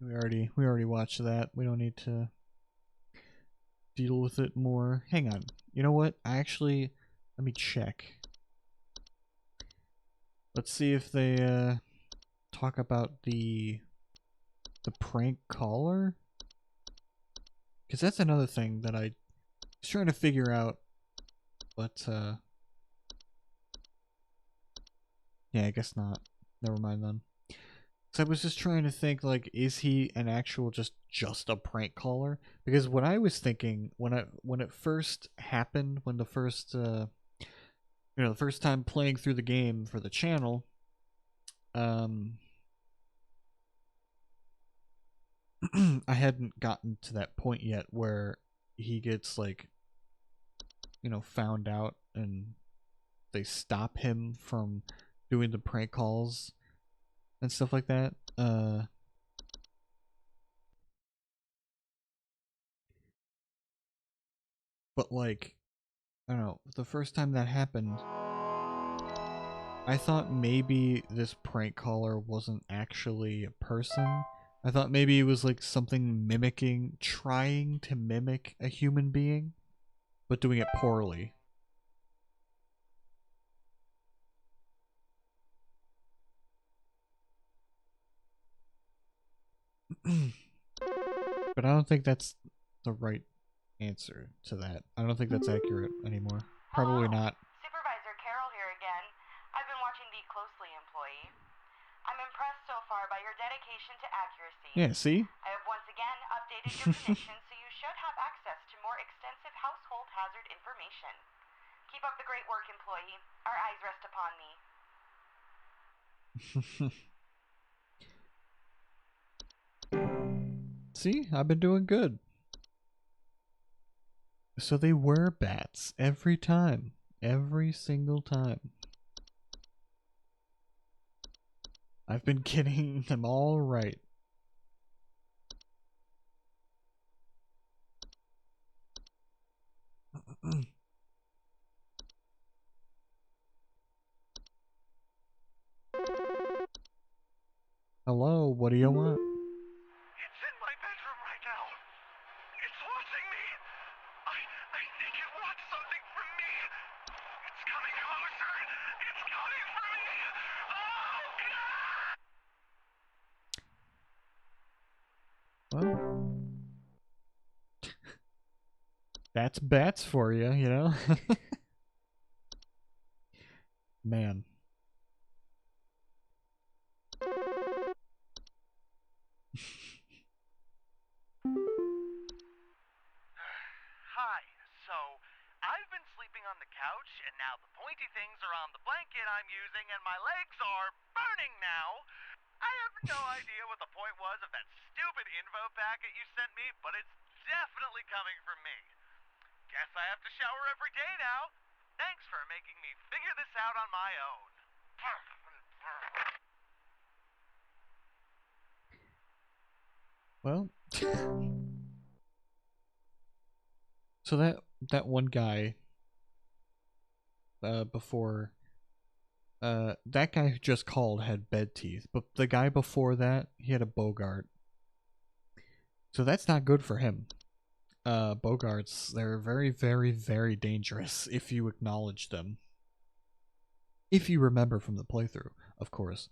We already watched that. We don't need to deal with it more. Hang on. You know what? Let me check. Let's see if they talk about the prank caller. Because that's another thing that I was trying to figure out. But yeah, I guess not. Never mind then. So I was just trying to think, like, is he an actual just a prank caller? Because what I was thinking when it first happened, when the first the first time playing through the game for the channel, I hadn't gotten to that point yet where he gets like, found out and they stop him from doing the prank calls and stuff like that. But like, I don't know, the first time that happened, I thought maybe this prank caller wasn't actually a person. I thought maybe it was like something trying to mimic a human being, but doing it poorly. But I don't think that's the right answer to that. I don't think that's accurate anymore. Probably Hello. not. Supervisor Carol here again. I've been watching thee closely, employee. I'm impressed so far by your dedication to accuracy. Yeah, see? I have once again updated your commission, so you should have access to more extensive household hazard information. Keep up the great work, employee. Our eyes rest upon thee. See? I've been doing good. So they were bats every time. Every single time. I've been getting them all right. Hello, what do you want? It's in my bedroom right now. It's watching me. I think it wants something from me. It's coming closer. It's coming for me. Oh, God! Well, that's bats for you, you know? Man. Hi. So, I've been sleeping on the couch, and now the pointy things are on the blanket I'm using, and my legs are burning now. I have no idea what the point was of that stupid info packet you sent me, but it's definitely coming from me. Guess I have to shower every day now. Thanks for making me figure this out on my own. Well, so that one guy before that guy who just called had bed teeth, but the guy before that, he had a Bogart. So that's not good for him. Bogarts, they're very, very, very dangerous if you acknowledge them. If you remember from the playthrough, of course.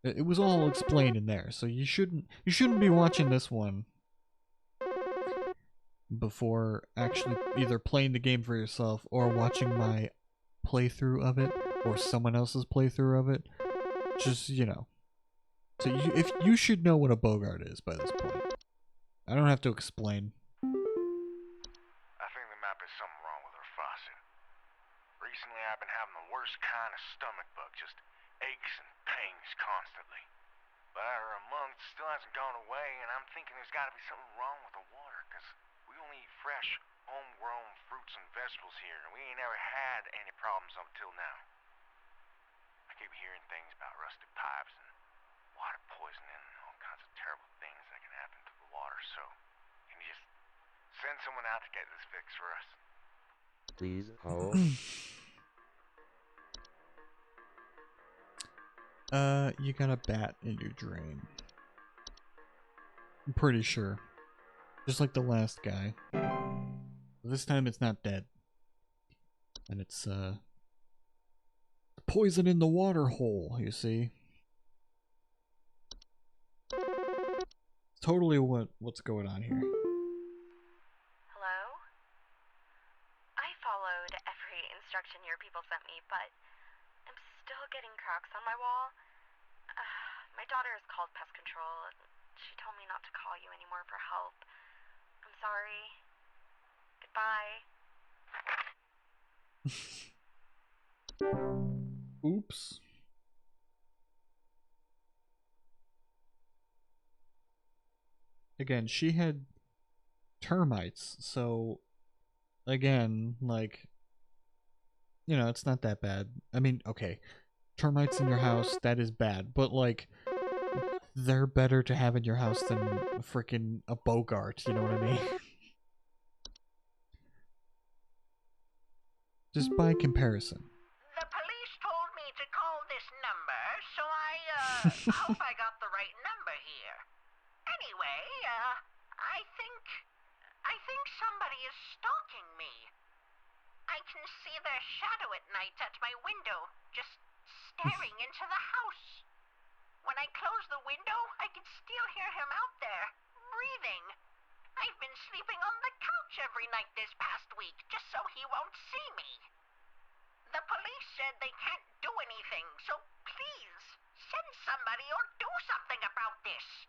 It was all explained in there, so you shouldn't be watching this one before actually either playing the game for yourself or watching my playthrough of it or someone else's playthrough of it. Just, So if you should know what a Bogart is by this point. I don't have to explain. I think there might be something wrong with her faucet. Recently I've been having the worst kind of stomach bug, just aches and pains constantly. But after a month, it still hasn't gone away, and I'm thinking there's got to be something wrong with the water, because we only eat fresh, homegrown fruits and vegetables here, and we ain't ever had any problems up till now. I keep hearing things about rusted pipes and water poisoning and all kinds of terrible things that can happen to the water, so can you just send someone out to get this fixed for us? Please hold. You got a bat in your drain. I'm pretty sure. Just like the last guy. This time it's not dead. And it's, poison in the water hole, you see. Totally what's going on here. Hello? I followed every instruction your people sent me, but I'm still getting cracks on my wall. My daughter has called pest control, and she told me not to call you anymore for help. I'm sorry. Goodbye. Oops. again, she had termites, so again, like, it's not that bad. I mean, okay, termites in your house, that is bad, but like, they're better to have in your house than freaking a Bogart, you know what I mean? Just by comparison. The police told me to call this number, so I hope I got the right number here. Anyway, I think somebody is stalking me. I can see their shadow at night at my window, just staring into the house. When I close the window, I can still hear him out there, breathing. I've been sleeping on the couch every night this past week, just so he won't see me. The police said they can't do anything, so please, send somebody or do something about this.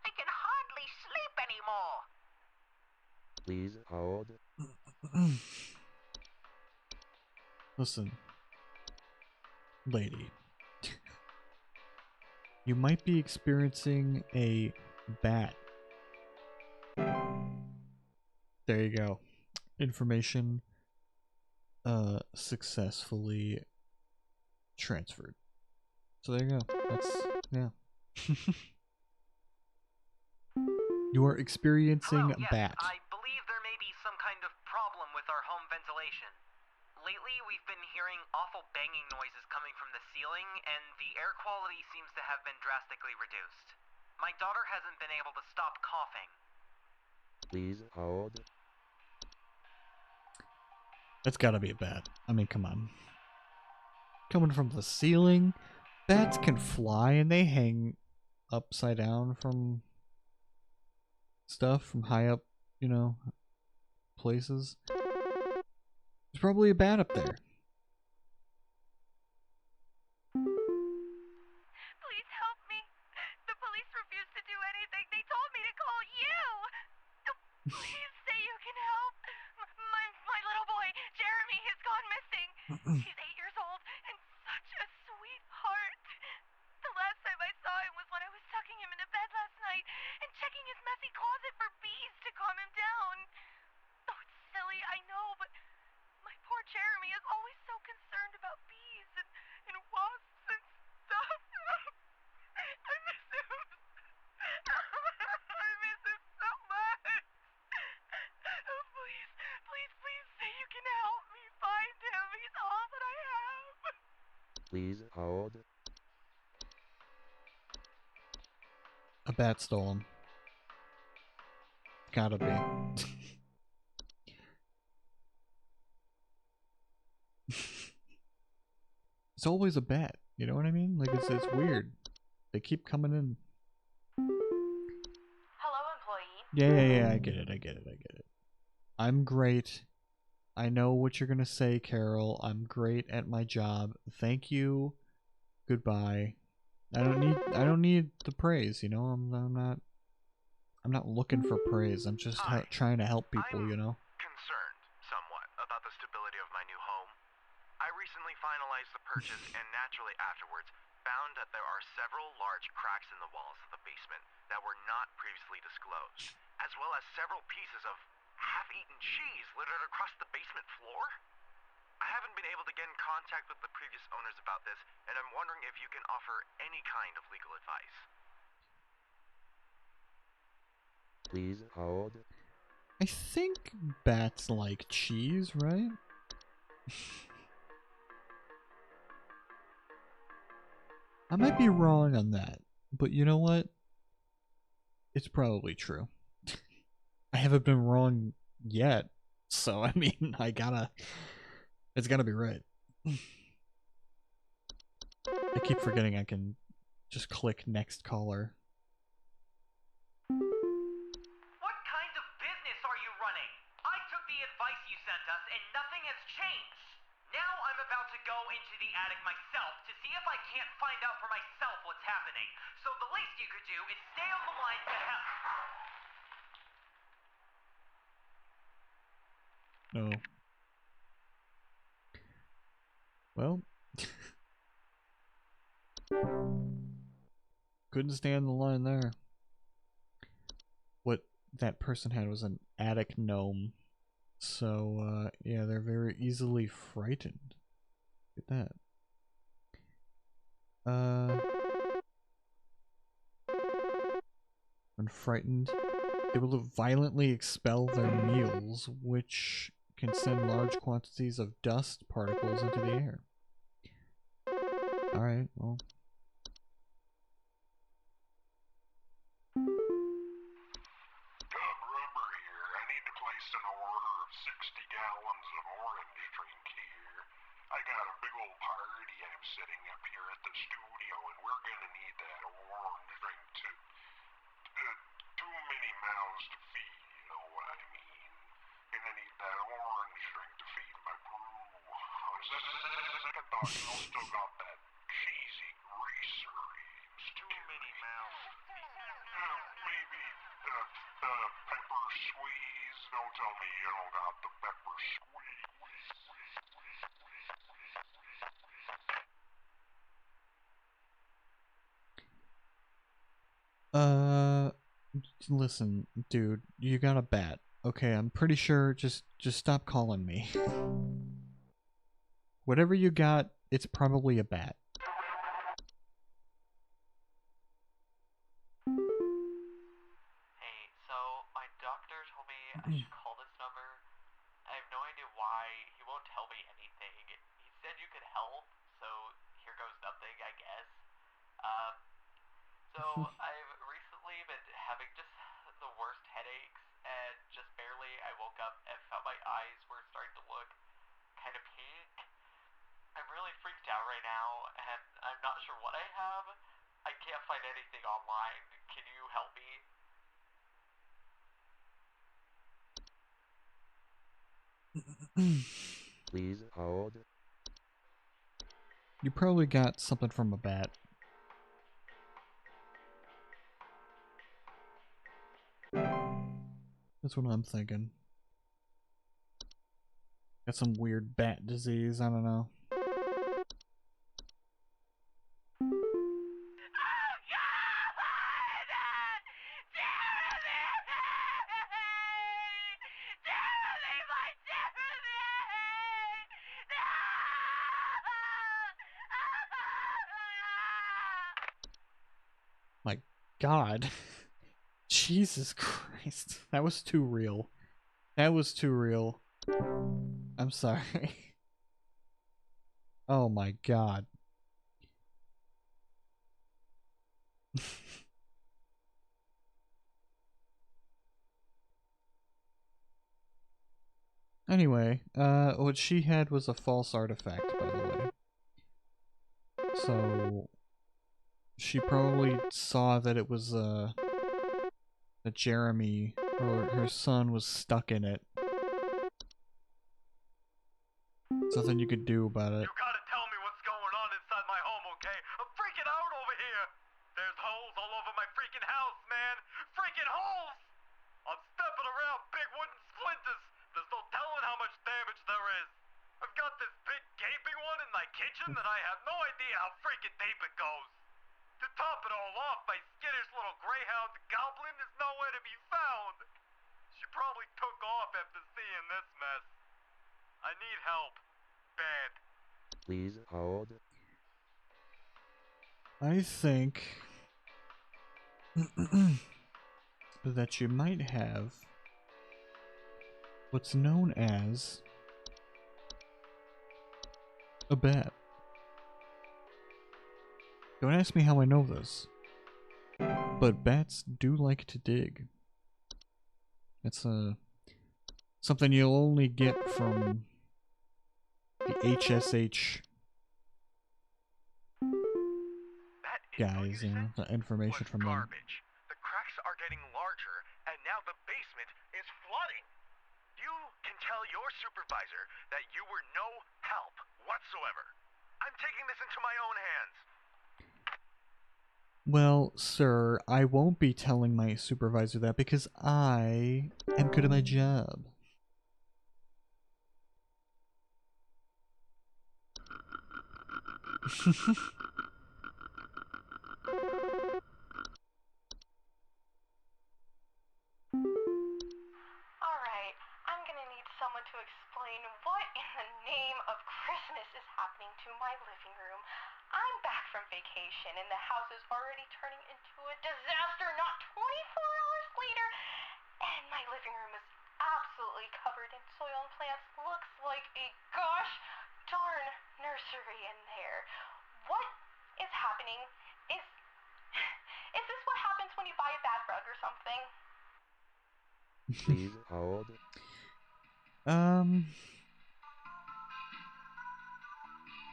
I can hardly sleep anymore. Please hold. Listen, lady. You might be experiencing a bat. There you go. Information successfully transferred. So there you go. That's, yeah. You are experiencing Hello, yes, bat. I believe there may be some kind of problem with our home ventilation. Lately, we've been hearing awful banging noises coming from the ceiling, and the air quality seems to have been drastically reduced. My daughter hasn't been able to stop coughing. Please hold. That's gotta be a bat. I mean, come on. Coming from the ceiling? Bats can fly and they hang upside down from stuff, from high up, places. There's probably a bat up there. Please help me. The police refused to do anything. They told me to call you. Please say you can help. My little boy, Jeremy, has gone missing. He's 8 years old and such a sweetheart. The last time I saw him was when I was tucking him into bed last night and checking his messy closet for bees to calm him down. Oh, it's silly, I know, but my poor Jeremy is always so concerned about bees and wasps and stuff. I miss him. I miss him so much. Oh, please say you can help me find him. He's all that I have. Please hold. A bat stole him. Gotta be. It's always a bat. You know what I mean? Like, it's weird. They keep coming in. Hello, employee. Yeah, I get it. I'm great. I know what you're gonna say, Carol. I'm great at my job. Thank you. Goodbye. I don't need the praise, I'm not looking for praise. I'm just Hi. trying to help people, Concerned, somewhat, about the stability of my new home. I recently finalized the purchase and naturally afterwards found that there are several large cracks in the walls of the basement that were not previously disclosed, as well as several pieces of half-eaten cheese littered across the basement floor. I haven't been able to get in contact with the previous owners about this, and I'm wondering if you can offer any kind of legal advice. Please hold. I think bats like cheese, right? I might be wrong on that, but you know what? It's probably true. I haven't been wrong yet, so I mean, it's gotta be right. I keep forgetting I can just click next caller. What kind of business are you running? I took the advice you sent us and nothing has changed. Now I'm about to go into the attic myself to see if I can't find out for myself what's happening. So the least you could do is stay on the line to help. No. Well, couldn't stand the line there. that person had was an attic gnome. So, yeah, they're very easily frightened. Look at that. When frightened, they will violently expel their meals, which can send large quantities of dust particles into the air. Alright, well. Rubber here. I need to place an order of 60 gallons of orange drink here. I got a big old party I'm setting up here at the studio, and we're gonna need that orange drink to... too many mouths to feed, you know what I mean? Gonna need that orange drink to feed my crew. On second thought, you still got that cheesy greaser. Too many mouths. Maybe pepper squeeze. Don't tell me you don't got the pepper squeeze. Listen, dude, you got a bat. Okay, I'm pretty sure, just stop calling me. Whatever you got, it's probably a bat. Hey, so my doctor told me I should call this number. I have no idea why. He won't tell me anything. He said you could help, so here goes nothing, I guess. So I've recently been having just the worst headaches, and just barely I woke up and felt my eyes were starting to look kind of pink. I'm really freaked out right now, and I'm not sure what I have. I can't find anything online. Can you help me? Please hold. You probably got something from a bat. That's what I'm thinking. Got some weird bat disease, I don't know. My God. Jesus Christ. That was too real. That was too real. I'm sorry. Oh my God. Anyway, what she had was a false artifact, by the way. So, she probably saw that it was, that Jeremy, or her son, was stuck in it. Nothing you could do about it. You gotta tell me what's going on inside my home, okay? I'm freaking out over here! There's holes all over my freaking house, man! Freaking holes! I'm stepping around big wooden splinters! There's no telling how much damage there is! I've got this big gaping one in my kitchen that I have no idea how freaking deep it goes! To top it all off, my skittish little greyhound goblin is nowhere to be found! She probably took off after seeing this mess. I need help. Bad. Please hold. I think that you might have what's known as a bat. Don't ask me how I know this, but bats do like to dig. It's something you'll only get from the HSH guys, you know, the information from them. Garbage. The cracks are getting larger, and now the basement is flooding. You can tell your supervisor that you were no help whatsoever. I'm taking this into my own hands. Well, sir, I won't be telling my supervisor that because I am good at my job. explain what in the name of Christmas is happening to my living room. I'm back from vacation and the house is already turning into a disaster not 24 hours later. And my living room is absolutely covered in soil and plants. Looks like a gosh darn nursery in there. What is happening? Is this what happens when you buy a bad rug or something? Please hold.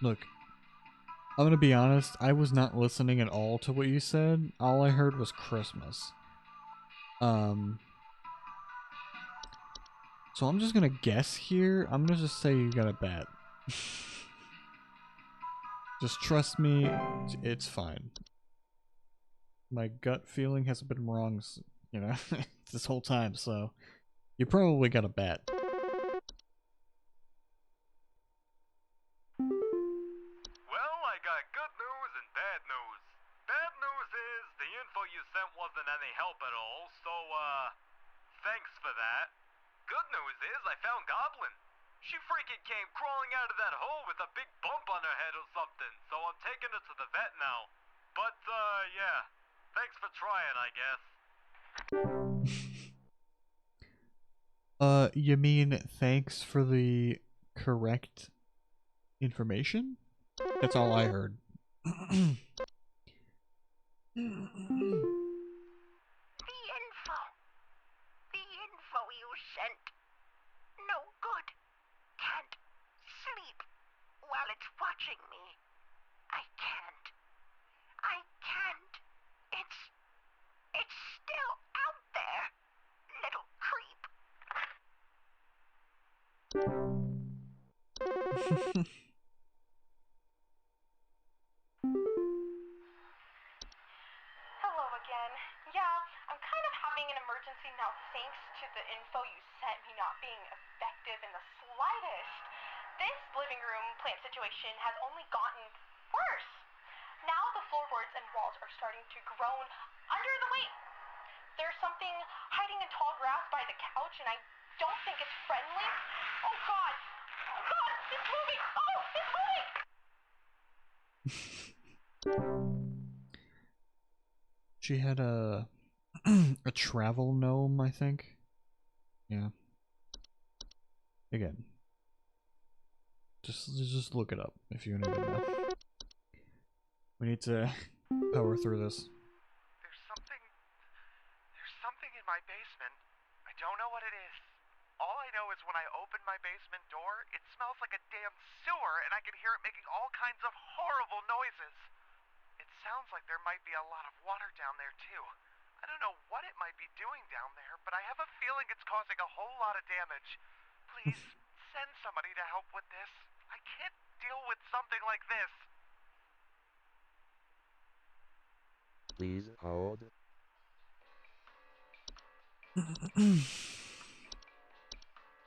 Look, I'm gonna be honest, I was not listening at all to what you said. All I heard was Christmas. So I'm just gonna guess here. I'm gonna just say you got a bat. Just trust me, it's fine. My gut feeling hasn't been wrong, you know, this whole time, so you probably got a bat. Well, I got good news and bad news. Bad news is the info you sent wasn't any help at all, so, thanks for that. Good news is I found Goblin. She freaking came crawling out of that hole with a big bump on her head or something, so I'm taking her to the vet now. But, yeah. Thanks for trying, I guess. You mean thanks for the correct information? That's all I heard. The info. The info you sent. No good. Can't sleep while it's watching me. I can't. I can't. It's still out there. Little creep. Hello again. Yeah, I'm kind of having an emergency now thanks to the info you sent me not being effective in the slightest. This living room plant situation has only gotten worse. Now the floorboards and walls are starting to groan under the weight. There's something hiding in tall grass by the couch and I don't think it's friendly. Oh god! Oh god! It's moving! Oh! It's moving! She had a a travel gnome, I think. Yeah. Again, just look it up if you need to know. We need to power through this. There's something in my basement. I don't know what it is. All I know is when I open my basement door, it smells like a damn sewer and I can hear it making all kinds of horrible noises. It sounds like there might be a lot of water down there too. I don't know what it might be doing down there, but I have a feeling it's causing a whole lot of damage. Please, send somebody to help with this. I can't deal with something like this. Please hold.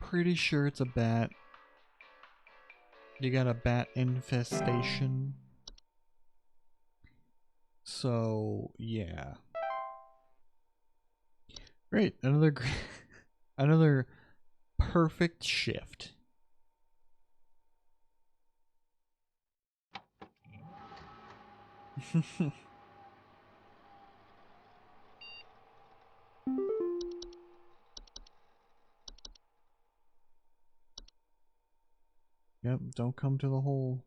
Pretty sure it's a bat. You got a bat infestation. So, yeah. Great. Another perfect shift. Yep, don't come to the hole.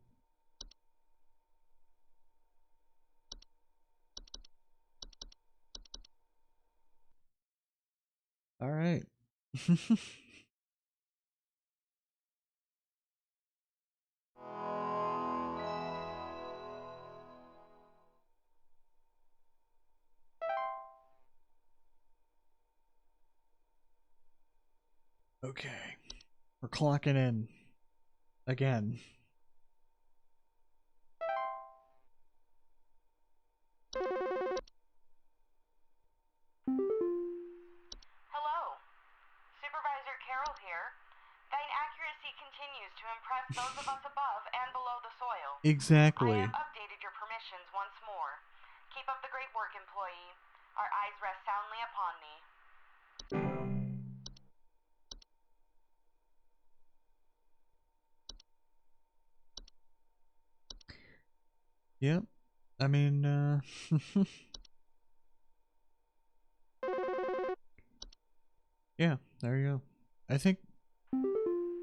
All right. Okay. We're clocking in. Again. Hello. Supervisor Carroll here. Thine accuracy continues to impress those of us above and below the soil. Exactly. I have updated your permissions once more. Keep up the great work, employee. Our eyes rest soundly upon thee. Yep. I mean, yeah, there you go. I think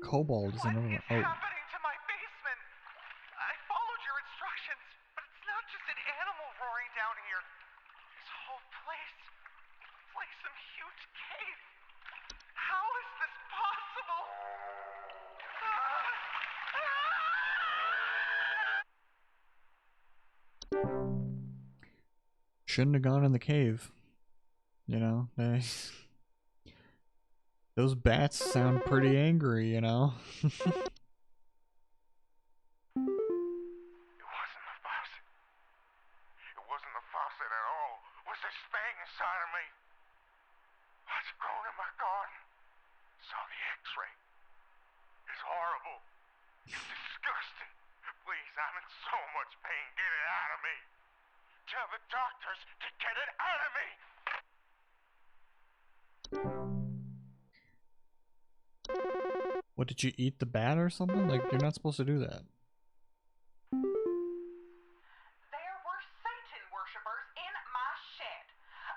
Cobalt is What another one. is Oh, happening to my basement? I followed your instructions, but it's not just an animal roaring down here. This whole place, it's like some huge cave. How is this possible? shouldn't have gone in the cave. You know, those bats sound pretty angry, you know? It wasn't the faucet. It wasn't the faucet at all. It was this thing inside of me. What's growing in my garden? Saw the x-ray. It's horrible. It's disgusting. Please, I'm in so much pain. Get it out of me. Tell the doctors to get it out of me. What, did you eat the bat or something? Like, you're not supposed to do that. There were Satan worshippers in my shed.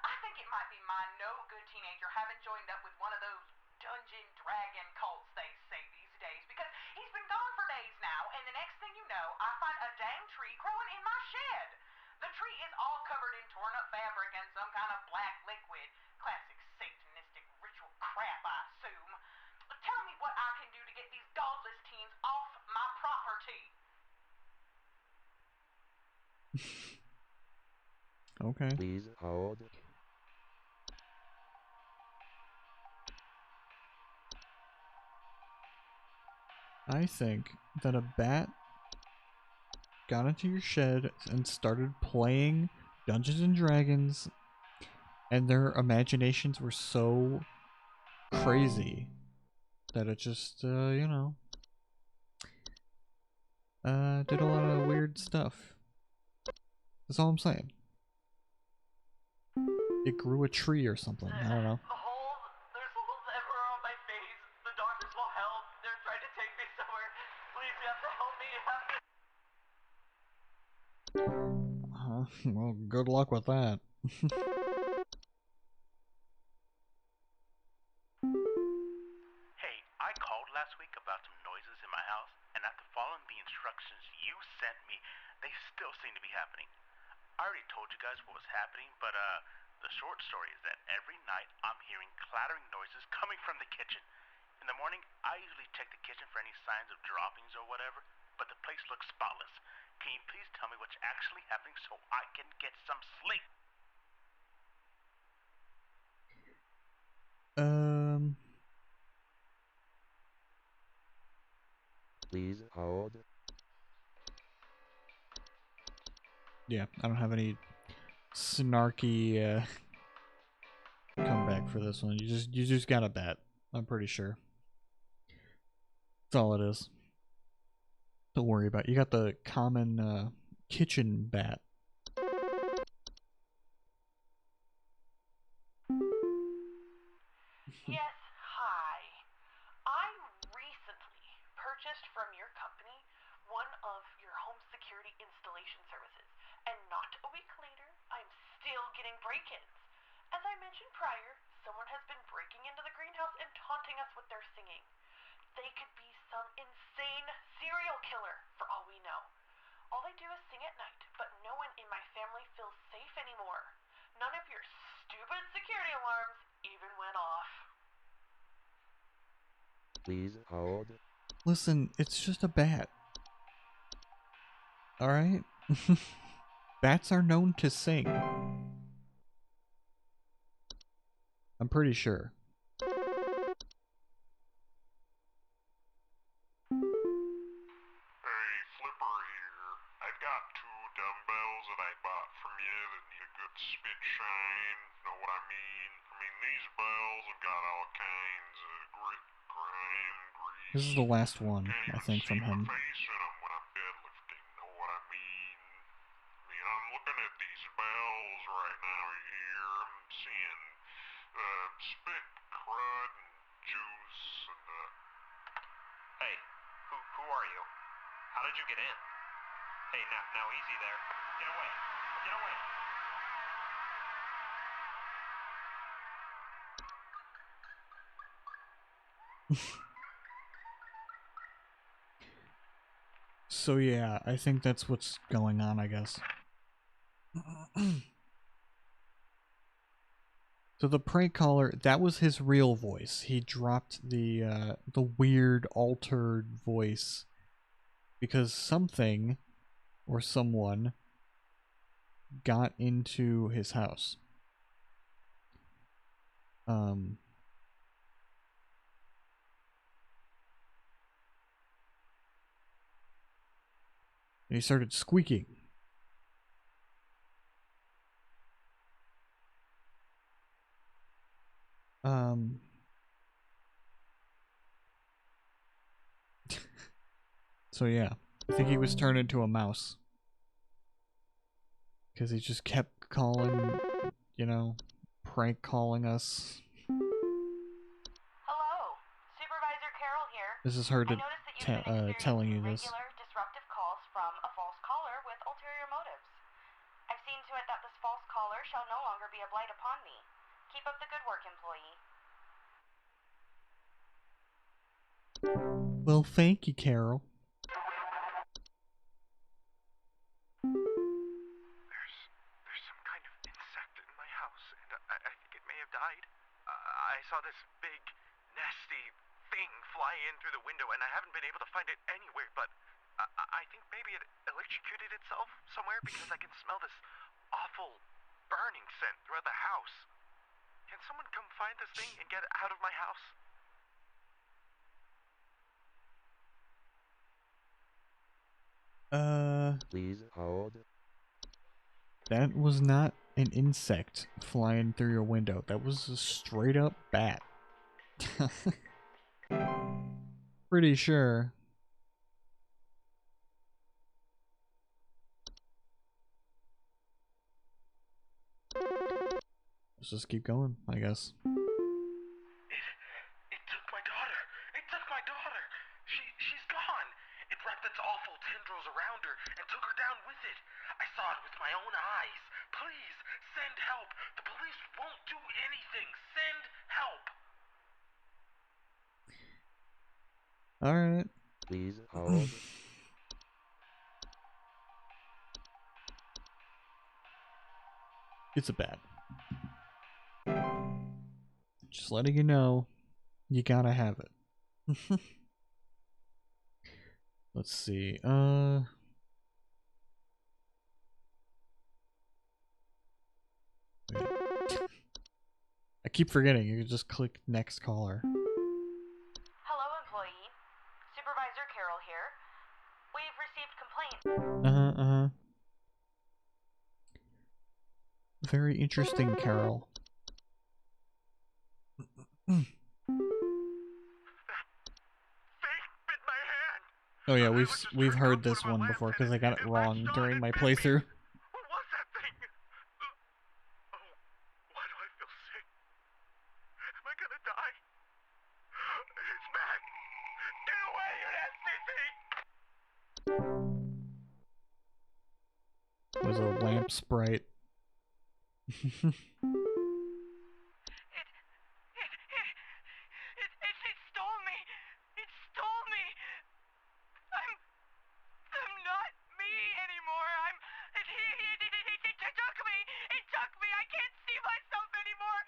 I think it might be my no-good teenager having joined up with one of those dungeon dragon cults they say these days, because he's been gone for days now, and the next thing you know, I find a dang tree growing in my shed. The tree is all covered in torn-up fabric and some kind of black liquid. Classic Satanistic ritual crap, I assume. Tell me what I can do to get these godless teens off my property. Okay. Please hold. I think that a bat got into your shed and started playing Dungeons and Dragons, and their imaginations were so crazy that it just, you know, did a lot of weird stuff. That's all I'm saying. It grew a tree or something. I don't know. There's holes everywhere on my face. The doctors will help. They're trying to take me somewhere. Please, you have to help me. Well, good luck with that. Hey, I called last week about some noises in my house, and after following the instructions you sent me, they still seem to be happening. I already told you guys what was happening, but the short story is that every night I'm hearing clattering noises coming from the kitchen. In the morning, I usually check the kitchen for any signs of droppings or whatever, but the place looks spotless. Can you please tell me what's actually happening so I can get some sleep? Um, Please hold. yeah, I don't have any snarky comeback for this one. You just got a bat. I'm pretty sure. That's all it is. Don't worry about it. You got the common kitchen bat. Yes, hi. I recently purchased from your company one of your home security installation services, and not a week later, I'm still getting break-ins. As I mentioned prior, someone has been breaking into the greenhouse and taunting us with their singing. They could be some insane serial killer, for all we know. All they do is sing at night, but no one in my family feels safe anymore. None of your stupid security alarms even went off. Please hold. Listen, it's just a bat. Alright? Bats are known to sing. I'm pretty sure. Hey, Flipper here. I've got 2 dumbbells that I bought from you that need a good spit shine. Know what I mean? I mean, these bells have got all kinds of grit, grime, This grease. is the last one, Can't I even think, see from my him. face in them when I'm deadlifting. Know what I mean? I mean, I'm looking at these bells right now here. I'm seeing spit, crud, and juice, and Hey, who are you? How did you get in? Hey, now easy there. Get away. Get away. So yeah, I think that's what's going on, I guess. So the prank caller, that was his real voice. He dropped the weird altered voice because something or someone got into his house. And he started squeaking. So yeah, I think he was turned into a mouse. Because he just kept calling, you know, prank calling us. Hello, Supervisor Carol here. This is her I noticed that you've been telling you experiencing this. regular disruptive calls from a false caller with ulterior motives. I've seen to it that this false caller shall no longer be a blight upon me. Keep up the good work, employee. Well, thank you, Carol. There's some kind of insect in my house, and I think it may have died. I saw this big, nasty thing fly in through the window, and I haven't been able to find it anywhere, but I think maybe it electrocuted itself somewhere because I can smell this awful burning scent throughout the house. Can someone come find this thing and get it out of my house? Please hold. That was not an insect flying through your window. That was a straight up bat. Pretty sure. Let's just keep going, I guess. It took my daughter. It took my daughter. She's gone. It wrapped its awful tendrils around her and took her down with it. I saw it with my own eyes. Please, send help. The police won't do anything. Send help. Alright. Please hold. It's a bat. Just letting you know, you gotta have it. Let's see. Wait. I keep forgetting. You can just click next caller. Hello, employee. Supervisor Carol here. We've received complaints. Very interesting, Carol. Oh yeah, we've heard this one before because I got it wrong during my playthrough. What was that thing? Oh, why do I feel sick? Am I gonna die? It's back! Get away, you nasty thing! It was a lamp sprite. It stole me. It stole me. I'm not me anymore. It took me. It took me. I can't see myself anymore.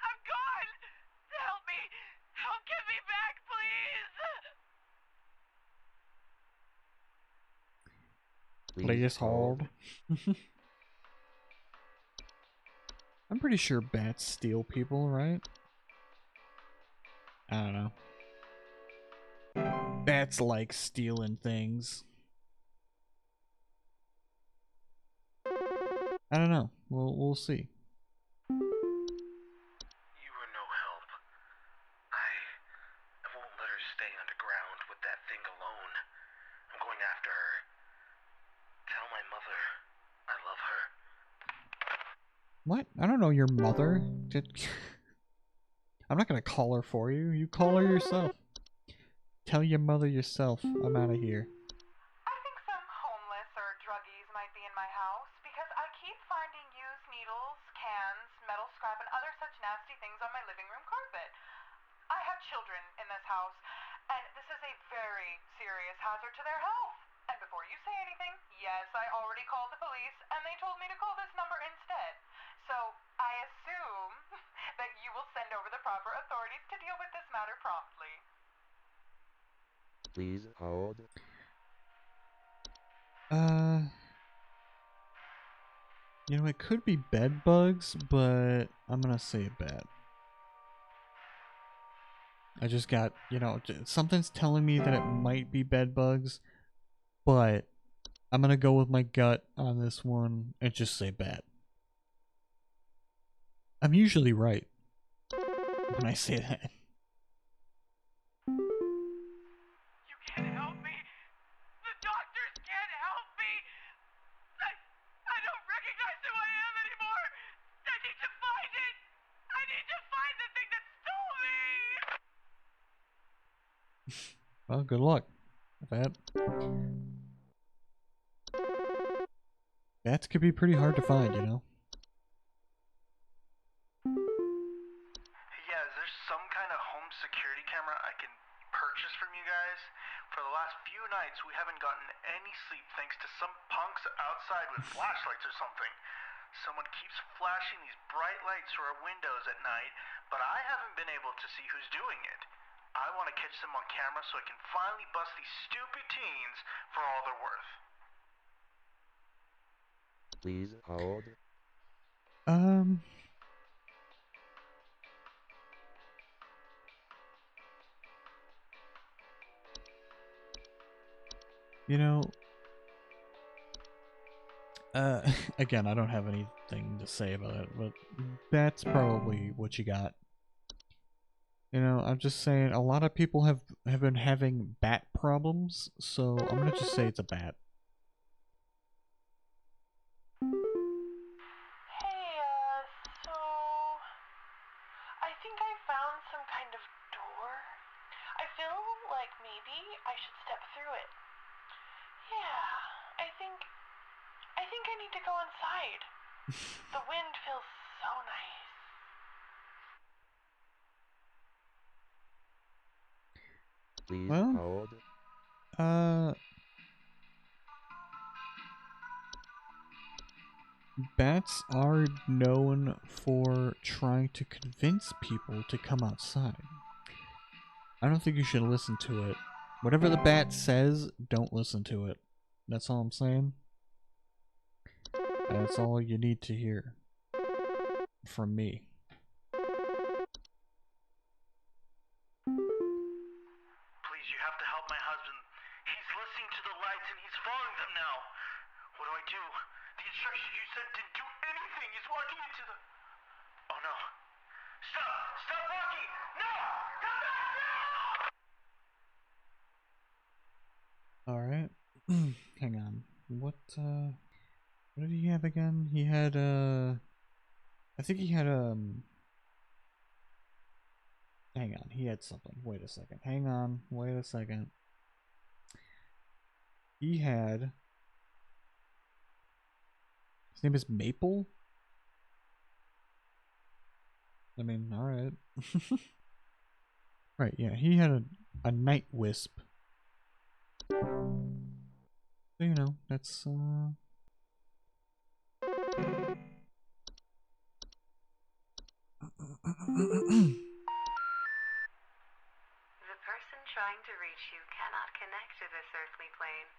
I'm gone. Help me. Help get me back, please. Please hold. I'm pretty sure bats steal people, right? I don't know. Bats like stealing things. I don't know. We'll see. You were no help. I won't let her stay underground with that thing alone. I'm going after her. Tell my mother I love her. What? I don't know your mother. I'm not gonna call her for you. You call her yourself. Tell your mother yourself. I'm out of here. I think some homeless or drug are such nasty things on my living room carpet? I have children in this house, and this is a very serious hazard to their health. And before you say anything, yes, I already called the police, and they told me to call this number instead. So I assume that you will send over the proper authorities to deal with this matter promptly. Please hold. You know, it could be bed bugs, but I'm gonna say bad. I just got, you know, something's telling me that it might be bed bugs, but I'm gonna go with my gut on this one and just say bad. I'm usually right when I say that. You can't help me. The doctors can't help me. I don't recognize who I am anymore. I need to find it. I need to find the thing that stole me. Well, good luck with that. Bats could be pretty hard to find, you know? Yeah, is there some kind of home security camera I can purchase from you guys? For the last few nights, we haven't gotten any sleep thanks to some punks outside with flashlights or something. Someone keeps flashing these bright lights through our windows at night, but I haven't been able to see who's doing it. I want to catch them on camera so I can finally bust these stupid teens for all they're worth. Please hold. You know, again, I don't have anything to say about it, but that's probably what you got. You know, I'm just saying a lot of people have been having bat problems, so I'm gonna just say it's a bat. Hey, so I think I found some kind of door. I feel like maybe I should step through it. Yeah, I think I need to go inside. The wind feels so nice. Please Well, hold. Bats are known for trying to convince people to come outside. I don't think you should listen to it. Whatever the bat says, don't listen to it. That's all I'm saying. That's all you need to hear from me. Please, you have to help my husband. He's listening to the lights and he's following them now. What do I do? The instructions you sent didn't do anything. He's walking into the... Oh no. Stop! Stop walking! No! Come back now! Alright. Hang on. What did he have again? He had, I think he had, hang on. He had something. Wait a second. Hang on. Wait a second. He had... His name is Maple? I mean, alright. Right, yeah, he had a night wisp. So, you know, that's, The person trying to reach you cannot connect to this earthly plane.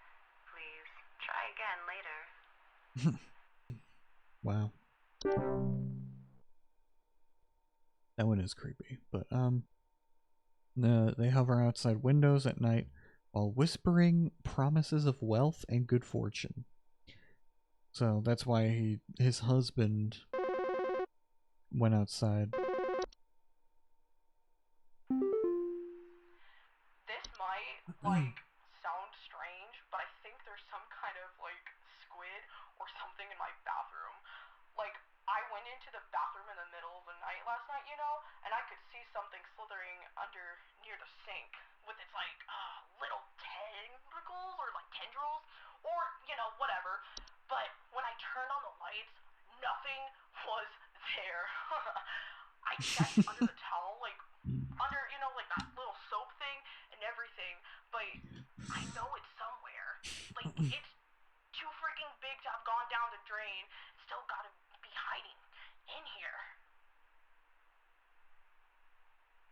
Please try again later. wow. That one is creepy, but, they hover outside windows at night while whispering promises of wealth and good fortune. So that's why his husband went outside. This might, like, sound strange, but I think there's some kind of, like, squid or something in my bathroom. Like, I went into the bathroom in the middle of the night last night, you know, and I could see something slithering under near the sink with its, like, little tentacles or, like, tendrils or, you know, whatever. But when I turned on the lights, nothing was there. checked under the towel, like, under, you know, like that little soap thing and everything, but I know it's somewhere. Like, it's too freaking big to have gone down the drain. Still gotta be hiding in here.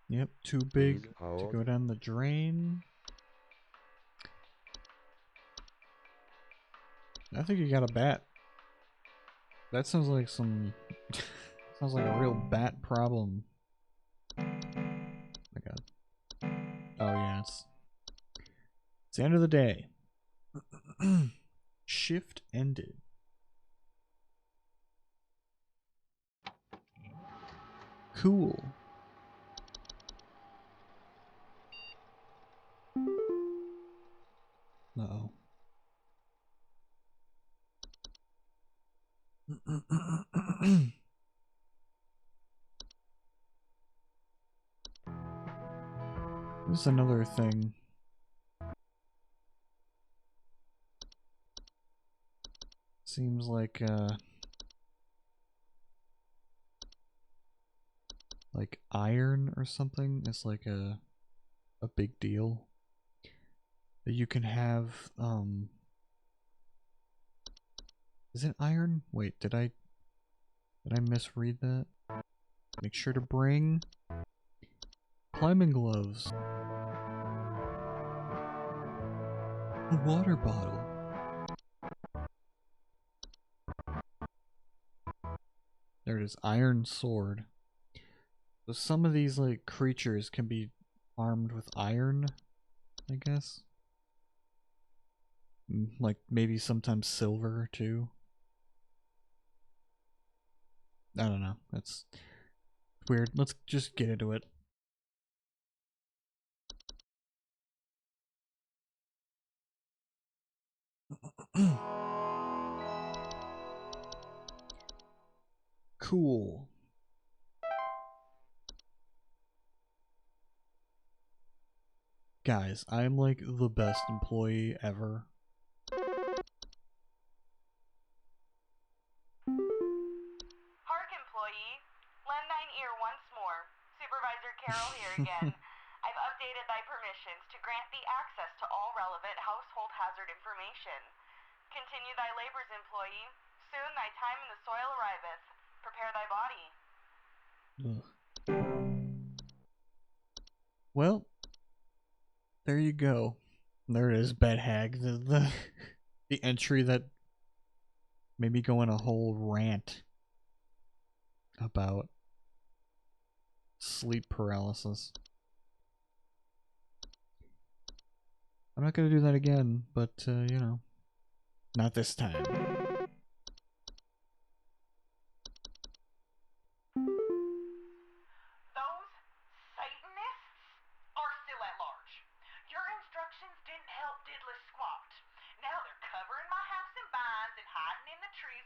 Yep, too Please big to hold. go down the drain. I think you got a bat. That sounds like some... sounds like a real bat problem. Oh my god. Oh yeah, it's the end of the day. Shift ended. Cool. Uh-oh. This is another thing. Seems like iron or something is like a big deal. That you can have is it iron? Wait, did I misread that? Make sure to bring climbing gloves. A water bottle. There it is, iron sword. So some of these like creatures can be armed with iron, I guess. Like maybe sometimes silver too. I don't know. That's weird. Let's just get into it. Cool. Guys, I'm like the best employee ever. Hark, employee. Lend thine ear once more. Supervisor Carroll here again. I've updated thy permissions to grant thee access to all relevant household hazard information. Continue thy labors, employee. Soon thy time in the soil arriveth. Prepare thy body. Ugh. Well, there you go. There it is, Bed Hag. The entry that made me go on a whole rant about sleep paralysis. I'm not gonna do that again, but you know, not this time. Those Satanists are still at large. Your instructions didn't help diddly squat. Now they're covering my house in vines and hiding in the trees.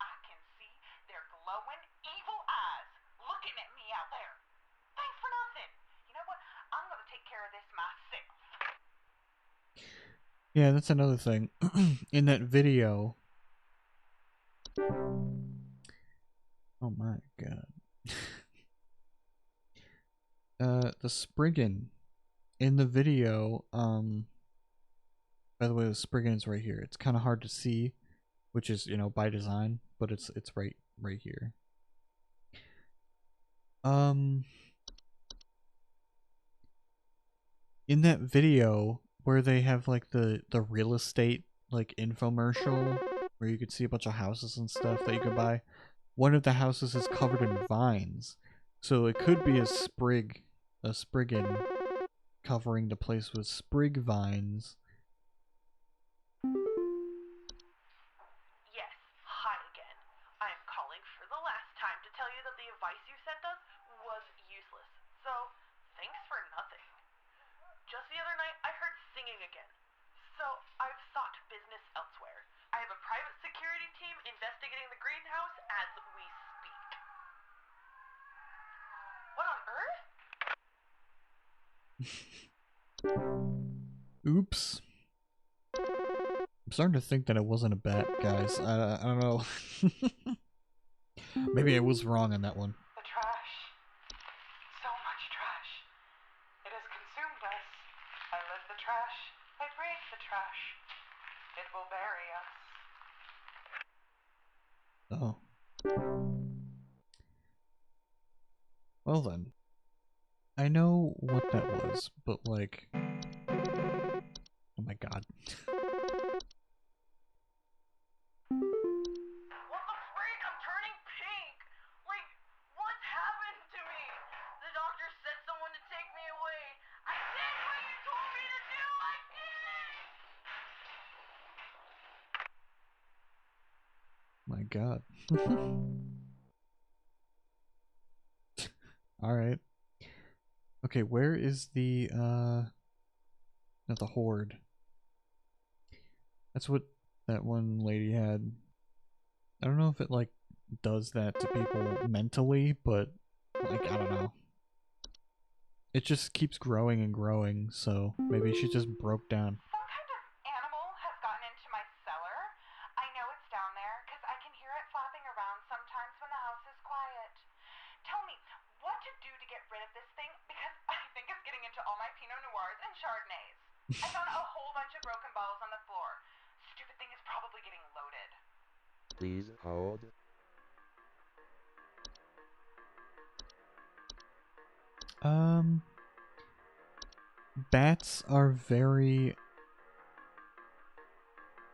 I can see their glowing evil eyes looking at me out there. Thanks for nothing. You know what? I'm gonna take care of this myself. Yeah, that's another thing. In that video. Oh my god. The Spriggan in the video, by the way, the Spriggan's right here. It's kind of hard to see, which is, you know, by design, but it's right here. In that video where they have like the real estate like infomercial where you could see a bunch of houses and stuff that you could buy, one of the houses is covered in vines. So it could be a Spriggan covering the place with sprig vines. Yes, hi again. I am calling for the last time to tell you that the advice you sent us was useless. So, thanks for nothing. Just the other night, I heard singing again. So, I've sought business elsewhere. I have a private security team investigating the greenhouse as we speak. What on earth? Oops. I'm starting to think that it wasn't a bat, guys. I don't know. Maybe I was wrong on that one. The trash. so much trash. It has consumed us. I live the trash. I breathe the trash. It will bury us. Oh. Well then. I know what that was, but like... Oh my god. What the freak? I'm turning pink! Like, what's happened to me? The doctor said someone to take me away. I did what you told me to do! I did it! My god. Alright. Okay, where is the, not the horde? That's what that one lady had. I don't know if it, like, does that to people mentally, but, like, I don't know. It just keeps growing and growing, so maybe she just broke down. Some kind of animal has gotten into my cellar. I know it's down there because I can hear it flapping around sometimes when the house is quiet. Tell me, what to do to get rid of this thing? Because I think it's getting into all my Pinot Noirs and Chardonnays. I found a whole bunch of broken bottles on the floor. Stupid thing is probably getting loaded. Please hold. Bats are very,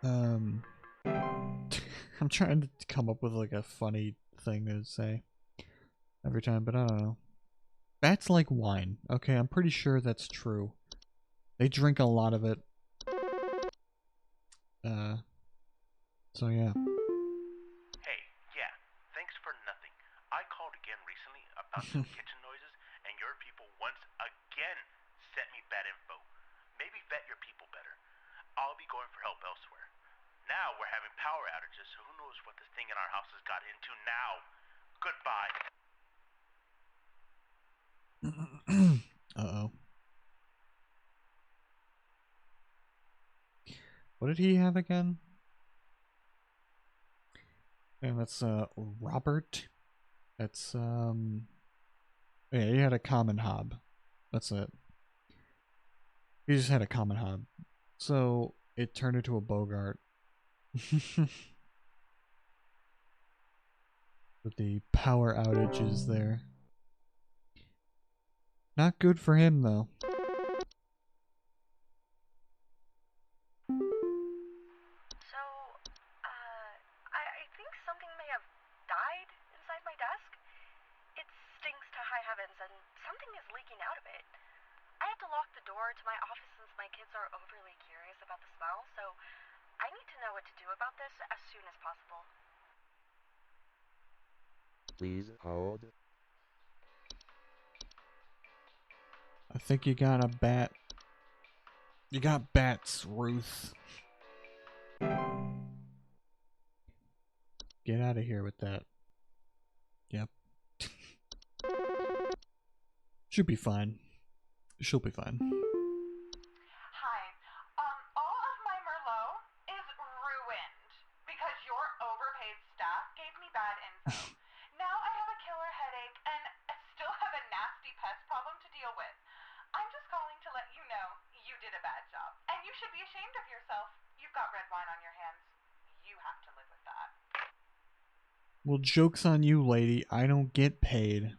I'm trying to come up with like a funny thing to say every time, but I don't know. Bats like wine. Okay, I'm pretty sure that's true. They drink a lot of it. So yeah. Hey, yeah, thanks for nothing. I called again recently about some kitchen noises, and your people once again sent me bad info. Maybe vet your people better. I'll be going for help elsewhere. Now we're having power outages, so who knows what this thing in our house has got into now. Goodbye. Uh-oh. What did he have again? And that's Robert. That's yeah, he had a common hob. That's it. He just had a common hob. So it turned into a Bogart. With the power outages there. Not good for him though. So, I think something may have died inside my desk. It stinks to high heavens, and something is leaking out of it. I had to lock the door to my office since my kids are overly curious about the smell, so I need to know what to do about this as soon as possible. Please hold. I think you got a bat. You got bats, Ruth. Get out of here with that. Yep. Should be fine. She'll be fine. Hi. All of my Merlot is ruined because your overpaid staff gave me bad info. Now I have a killer headache and I still have a nasty pest problem to deal with. I'm just calling to let you know you did a bad job. And you should be ashamed of yourself. You've got red wine on your hands. You have to live with that. Well, joke's on you, lady. I don't get paid.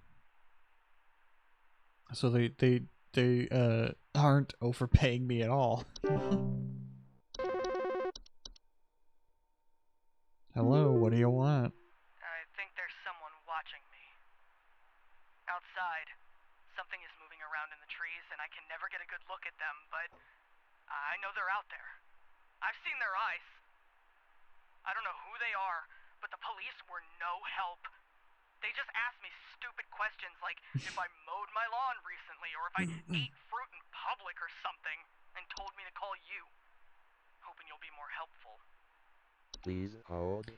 So they aren't overpaying me at all. Hello, what do you want? I think there's someone watching me. Outside, something is moving around in the trees, and I can never get a good look at them, but I know they're out there. I've seen their eyes. I don't know who they are, but the police were no help. They just asked me stupid questions like if I mowed my lawn recently or if I ate fruit in public or something, and told me to call you. Hoping you'll be more helpful. Please hold.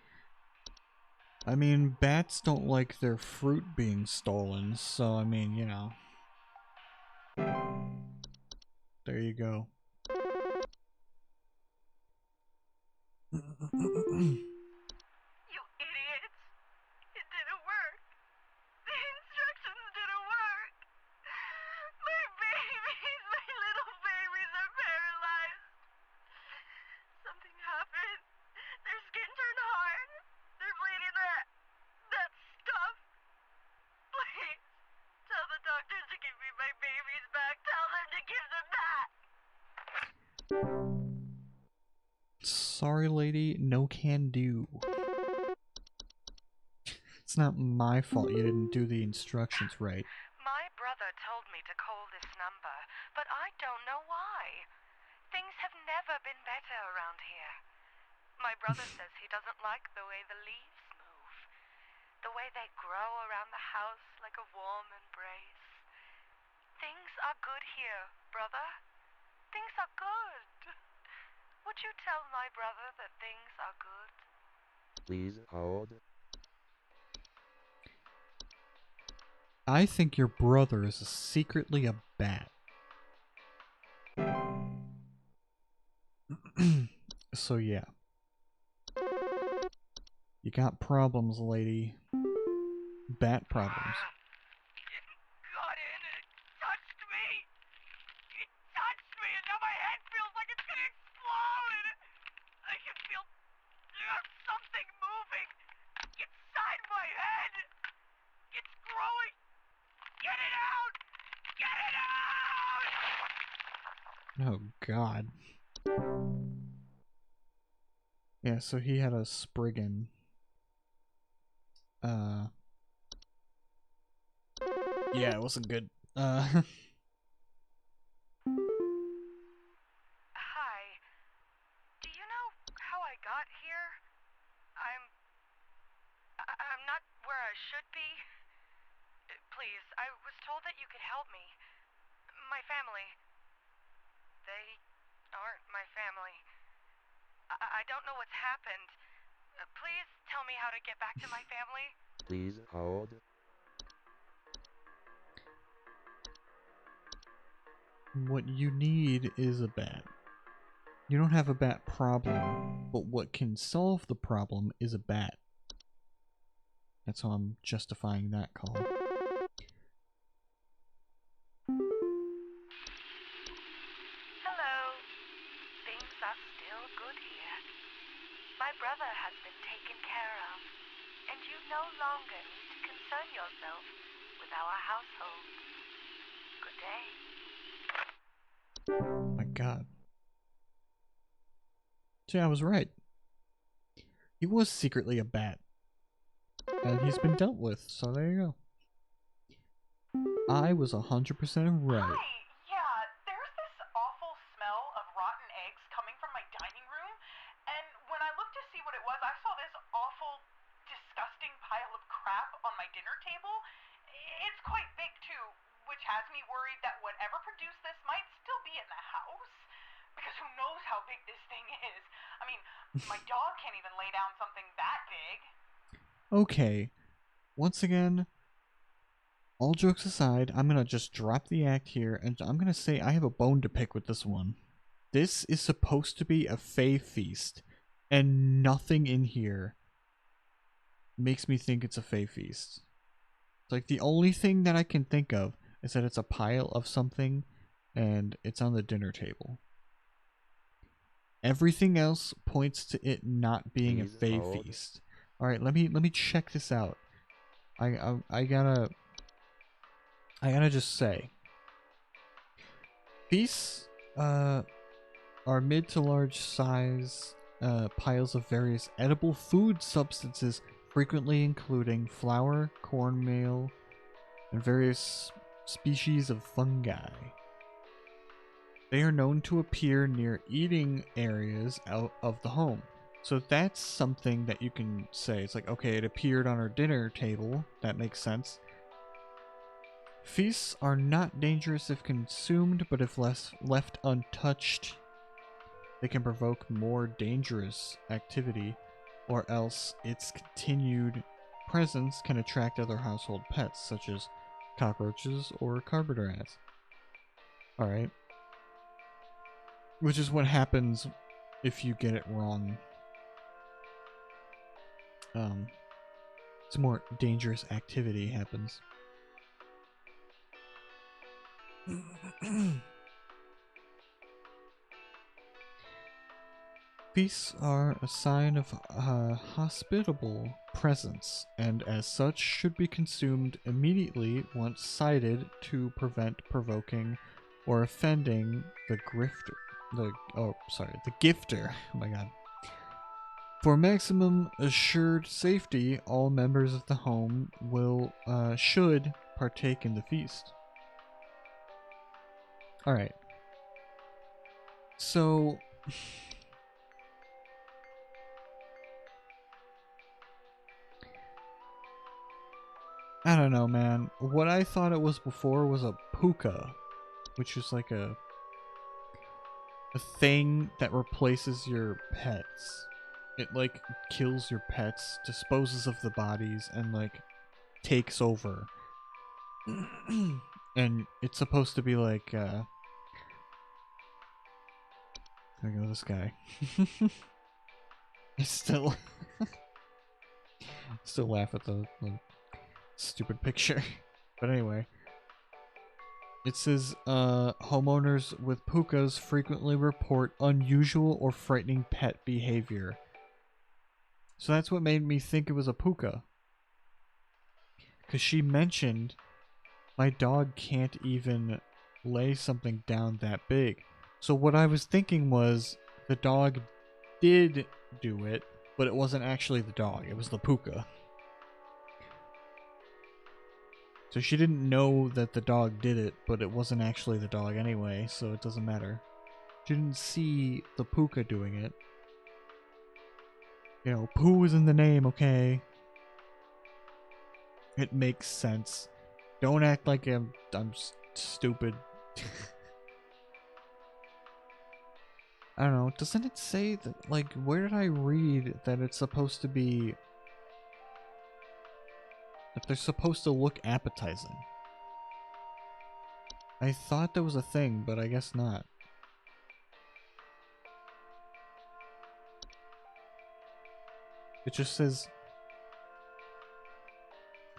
I mean, bats don't like their fruit being stolen, so I mean, you know. There you go. You idiots! It didn't work! The instructions didn't work! Sorry, lady, no can do. It's not my fault you didn't do the instructions right. My brother told me to call this number, but I don't know why. Things have never been better around here. My brother says he doesn't like the way the leaves move, the way they grow around the house like a warm embrace. Things are good here, brother. Things are good. Would you tell my brother that things are good? Please hold. I think your brother is secretly a bat. So yeah. You got problems, lady. Bat problems. It got in and it touched me. It touched me and now my head feels like it's gonna explode. I can feel something moving inside my head. It's growing. Get it out! Get it out! Oh god. Yeah, so he had a Spriggan. Yeah, it wasn't good. Hi. Do you know how I got here? I'm not where I should be. Please, I was told that you could help me. My family. They aren't my family. I don't know what's happened. Please tell me how to get back to my family. Please hold. What you need is a bat. You don't have a bat problem, but what can solve the problem is a bat. That's how I'm justifying that call. Hello. Things are still good here. My brother has been taken care of, and you no longer need to concern yourself with our household. Good day. My god. See, I was right. He was secretly a bat. And he's been dealt with, so there you go. I was 100% right. Hi, yeah, there's this awful smell of rotten eggs coming from my dining room, and when I looked to see what it was, I saw this awful, disgusting pile of crap on my dinner table. It's quite big, too, which has me worried that whatever produced this might still be in the house. Because who knows how big this thing is? I mean, my dog can't even lay down something that big. Okay. Once again, all jokes aside, I'm gonna just drop the act here, and I'm gonna say I have a bone to pick with this one. This is supposed to be a Fae feast, and nothing in here makes me think it's a Fae feast. It's like the only thing that I can think of is that it's a pile of something, and it's on the dinner table. Everything else points to it not being a Please Fae hold. feast. All right, let me check this out. I gotta just say, feasts are mid to large size piles of various edible food substances, frequently including flour, cornmeal, and various species of fungi. They are known to appear near eating areas out of the home. So that's something that you can say. It's like, okay, it appeared on our dinner table. That makes sense. Feasts are not dangerous if consumed, but if left untouched, they can provoke more dangerous activity, or else its continued presence can attract other household pets, such as cockroaches or carpenter ants. Alright. Which is what happens if you get it wrong. Some more dangerous activity happens. Feasts are a sign of hospitable presence, and as such should be consumed immediately once sighted to prevent provoking or offending the grifter. the gifter. Oh my god. For maximum assured safety, all members of the home should partake in the feast. Alright. So I don't know, man. What I thought it was before was a puka, which is like a thing that replaces your pets. It like kills your pets, disposes of the bodies, and like takes over. And it's supposed to be like there we go, this guy. I still laugh at the stupid picture. But anyway. It says, homeowners with pukas frequently report unusual or frightening pet behavior. So that's what made me think it was a puka. Because she mentioned my dog can't even lay something down that big. So what I was thinking was the dog did do it, but it wasn't actually the dog. It was the puka. So she didn't know that the dog did it, but it wasn't actually the dog anyway, so it doesn't matter. She didn't see the puka doing it. You know, poo is in the name, okay? It makes sense. Don't act like I'm stupid. I don't know, doesn't it say that, like, where did I read that it's supposed to be... that they're supposed to look appetizing? I thought that was a thing, but I guess not. It just says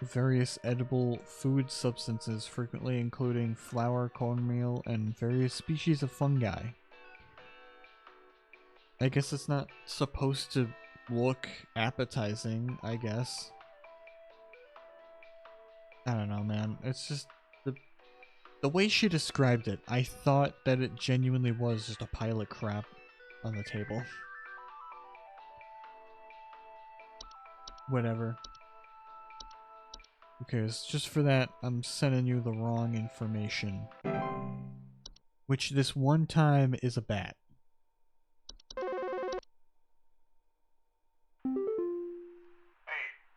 various edible food substances, frequently including flour, cornmeal, and various species of fungi. I guess it's not supposed to look appetizing, I guess. I don't know, man. It's just the way she described it, I thought that it genuinely was just a pile of crap on the table. Whatever. Okay, it's just for that, I'm sending you the wrong information. Which this one time is a bat. Hey,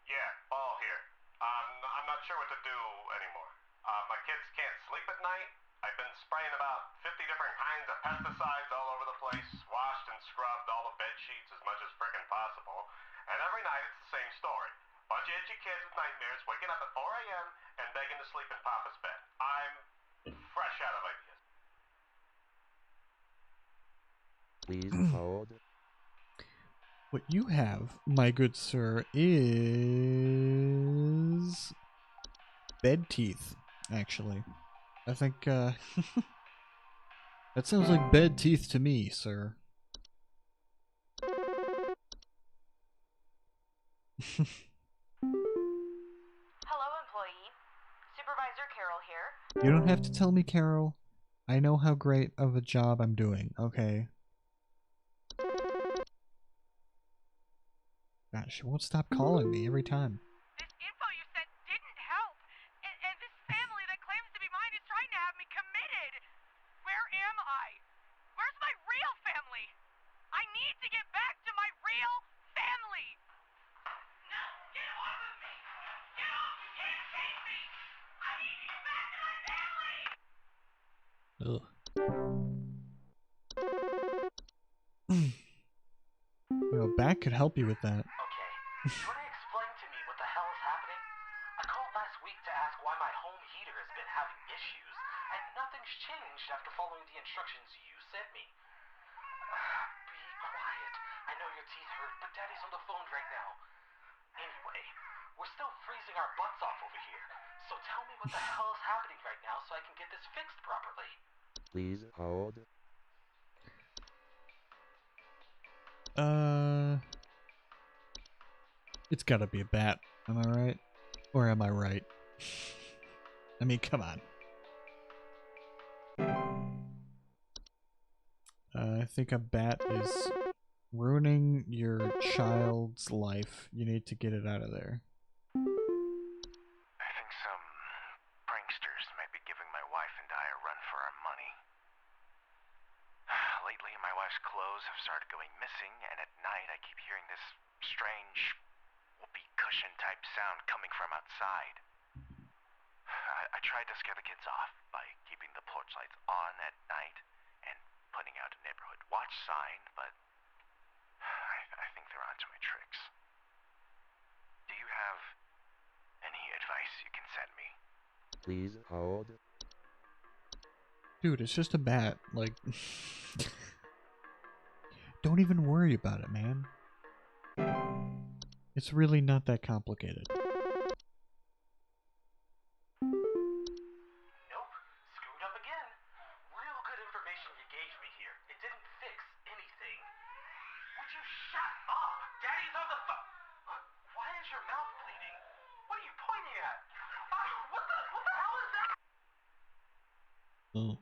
yeah, Ball here. I'm not sure what to do anymore. My kids can't sleep at night. I've been spraying about 50 different kinds of pesticides all over the place, washed and scrubbed all the bed sheets as much as frickin' possible, and every night it's the same story. Bunch of itchy kids with nightmares waking up at 4 a.m. and begging to sleep in Papa's bed. I'm fresh out of ideas. Please hold. What you have, my good sir, is bed teeth, actually. I think, that sounds like bed teeth to me, sir. Hello, employee. Supervisor Carol here. You don't have to tell me, Carol. I know how great of a job I'm doing, okay? God, she won't stop calling me every time. This info you sent didn't help. And this family that claims to be mine is trying to have me committed. Where am I? Where's my real family? I need to get back to my real family. No, get off of me. Get off. You can't chase me. I need to get back to my family. Ugh. You know, a bat could help you with that. Okay, you want to explain to me what the hell is happening? I called last week to ask why my home heater has been having issues, and nothing's changed after following the instructions you sent me. Be quiet. I know your teeth hurt, but Daddy's on the phone right now. Anyway, we're still freezing our butts off over here, so tell me what the hell is happening right now so I can get this fixed properly. Please hold. It's gotta be a bat. Am I right? Or am I right? I mean, come on. think a bat is ruining your child's life. You need to get it out of there. I think some pranksters might be giving my wife and I a run for our money. Lately, my wife's clothes have started going missing, and at night I keep hearing this strange whoopee cushion type sound coming from outside. I tried to scare the kids off by keeping the porch lights on at night and putting out a neighborhood watch sign, but I think they're onto my tricks. Do you have any advice you can send me? Please hold. Dude, it's just a bat. Like, don't even worry about it, man. It's really not that complicated. Nope, screwed up again. Real good information you gave me here. It didn't fix anything. Would you shut up? Daddy's on the phone. Why is your mouth bleeding? What are you pointing at? What the hell is that? Oh.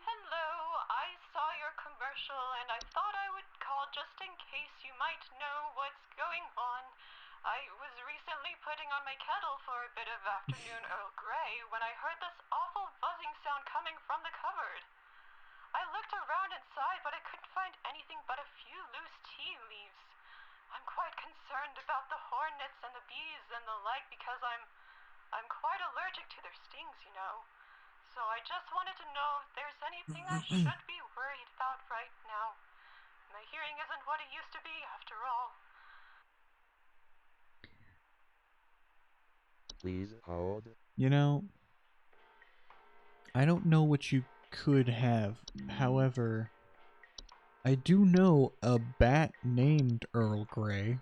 Hello, I saw your commercial and I thought I would call just in case you might know what's going on. I was recently putting on my kettle for a bit of afternoon Earl Grey when I heard this awful buzzing sound coming from the cupboard. I looked around inside, but I couldn't find anything but a few loose tea leaves. I'm quite concerned about the hornets and the bees and the like because I'm quite allergic to their stings, you know. So I just wanted to know if there's anything I should be worried about right now. My hearing isn't what it used to be, after all. Please hold. You know, I don't know what you could have. However, I do know a bat named Earl Grey.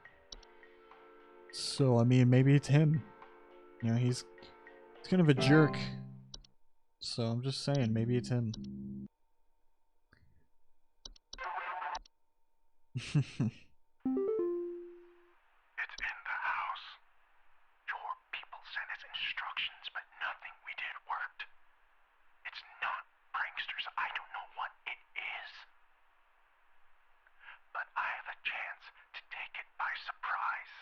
So, I mean, maybe it's him. You know, he's kind of a jerk. So I'm just saying, maybe it's him. It's in the house. Your people sent us instructions, but nothing we did worked. It's not pranksters. I don't know what it is. But I have a chance to take it by surprise.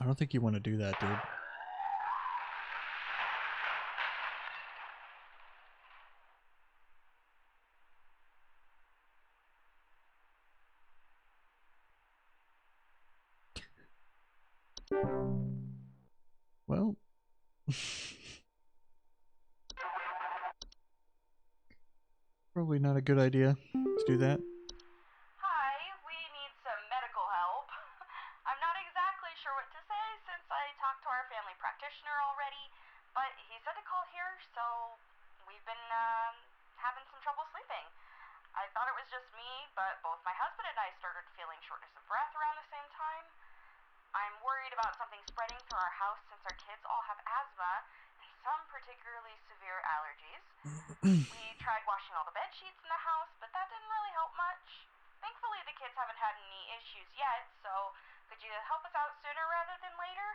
I don't think you want to do that, dude. Well, probably not a good idea to do that. Hi, we need some medical help. I'm not exactly sure what to say since I talked to our family practitioner already, but he said to call here, so we've been having some trouble sleeping. I thought it was just me, but both my husband and I started feeling shortness of breath around the same time. I'm worried about something spreading through our house since our kids all have asthma and some particularly severe allergies. We tried washing all the bed sheets in the house, but that didn't really help much. Thankfully, the kids haven't had any issues yet, so could you help us out sooner rather than later?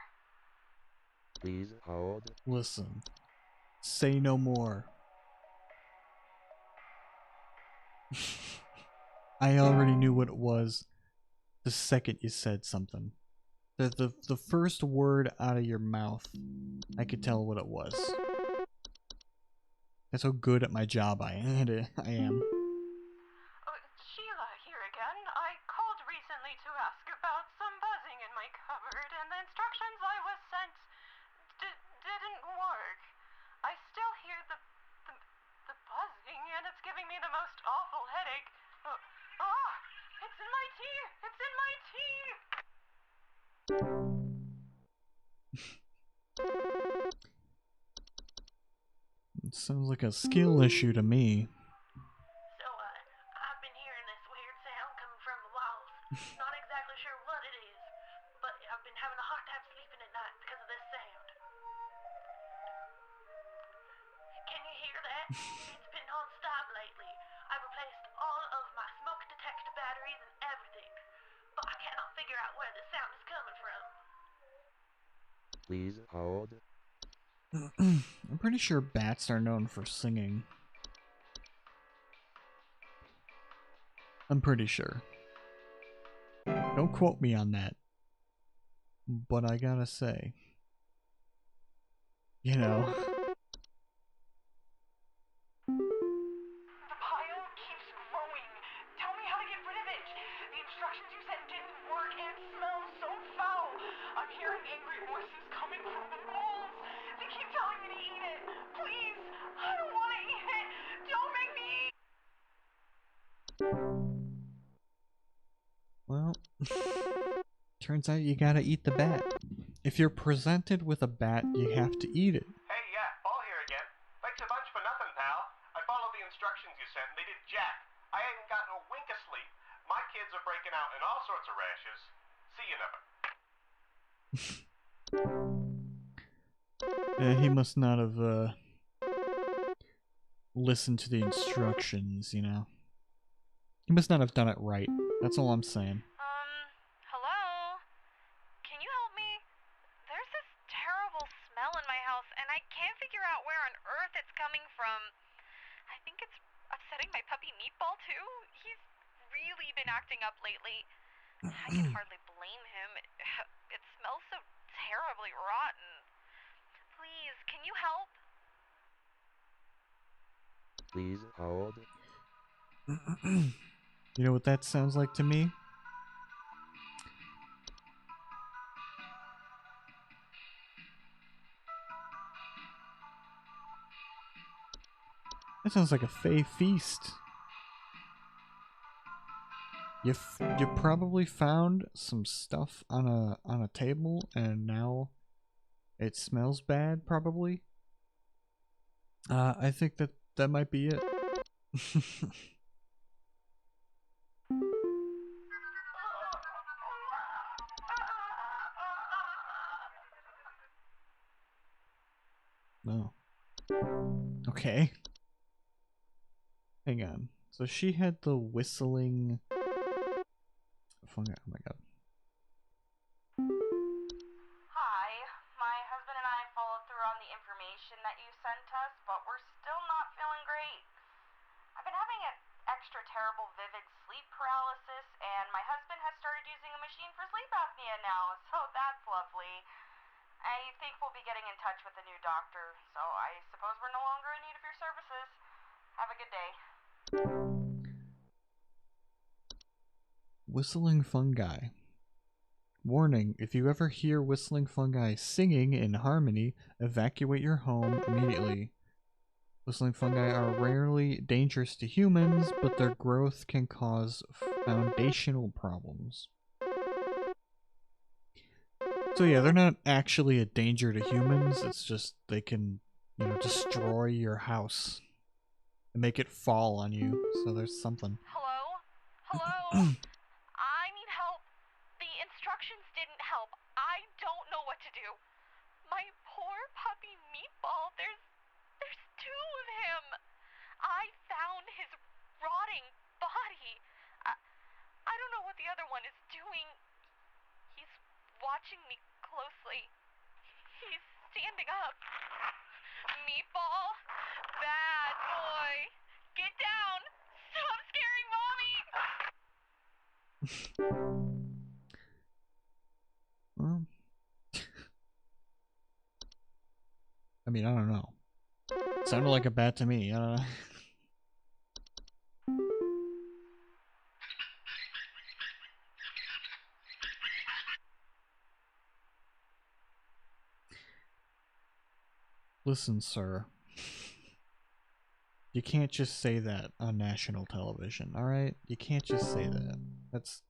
Please hold. Listen, say no more. I already knew what it was the second you said something. The first word out of your mouth, I could tell what it was. That's how good at my job I am. Sheila here again. I called recently to ask about some buzzing in my cupboard, and the instructions I was sent didn't work. I still hear the buzzing, and it's giving me the most awful headache. It's in my tea! It's in my tea! It sounds like a skill issue to me. So, I've been hearing this weird sound coming from the walls. Not exactly sure what it is, but I've been having a hard time sleeping at night because of this sound. Can you hear that? It's Please hold. I'm pretty sure bats are known for singing. I'm pretty sure. Don't quote me on that. But I gotta say, you know. The pile keeps growing. Tell me how to get rid of it. The instructions you sent didn't work. It smells so foul. I'm hearing angry voices coming from the walls. They keep telling me to eat it. Please, I don't want to eat it. Don't make me eat. Well, turns out you gotta eat the bat. If you're presented with a bat, you have to eat it. Hey, yeah, Paul here again. Thanks a bunch for nothing, pal. I followed the instructions you sent, and they did jack. I ain't gotten a wink of sleep. My kids are breaking out in all sorts of rashes. See you never. He must not have listened to the instructions, you know. He must not have done it right. That's all I'm saying. Hello? Can you help me? There's this terrible smell in my house, and I can't figure out where on earth it's coming from. I think it's upsetting my puppy Meatball, too. He's really been acting up lately. I can hardly blame him. It smells so terribly rotten. Please, can you help? Please hold. You know what that sounds like to me? That sounds like a Fey feast. You probably found some stuff on a table and now it smells bad, probably. I think that might be it. No. Okay. Hang on. So she had the whistling fungi. Oh my god. Hi, my husband and I followed through on the information that you sent us, but we're still not feeling great. I've been having an extra terrible vivid sleep paralysis, and my husband has started using a machine for sleep apnea now, so that's lovely. I think we'll be getting in touch with the new doctor, so I suppose we're no longer in need of your services. Have a good day. Whistling fungi. Warning, if you ever hear whistling fungi singing in harmony, evacuate your home immediately. Whistling fungi are rarely dangerous to humans, but their growth can cause foundational problems. So yeah, they're not actually a danger to humans, it's just they can, you know, destroy your house and make it fall on you, so there's something. Hello? Hello? I need help. The instructions didn't help. I don't know what to do. My poor puppy Meatball, there's two of him. I found his rotting body. I don't know what the other one is doing. He's watching me closely. He's standing up. Meatball, bad boy. Get down. Stop scaring Mommy. Well, I mean, I don't know. Sounded like a bat to me. I don't know. Listen, sir. You can't just say that on national television, alright? You can't just say that. That's...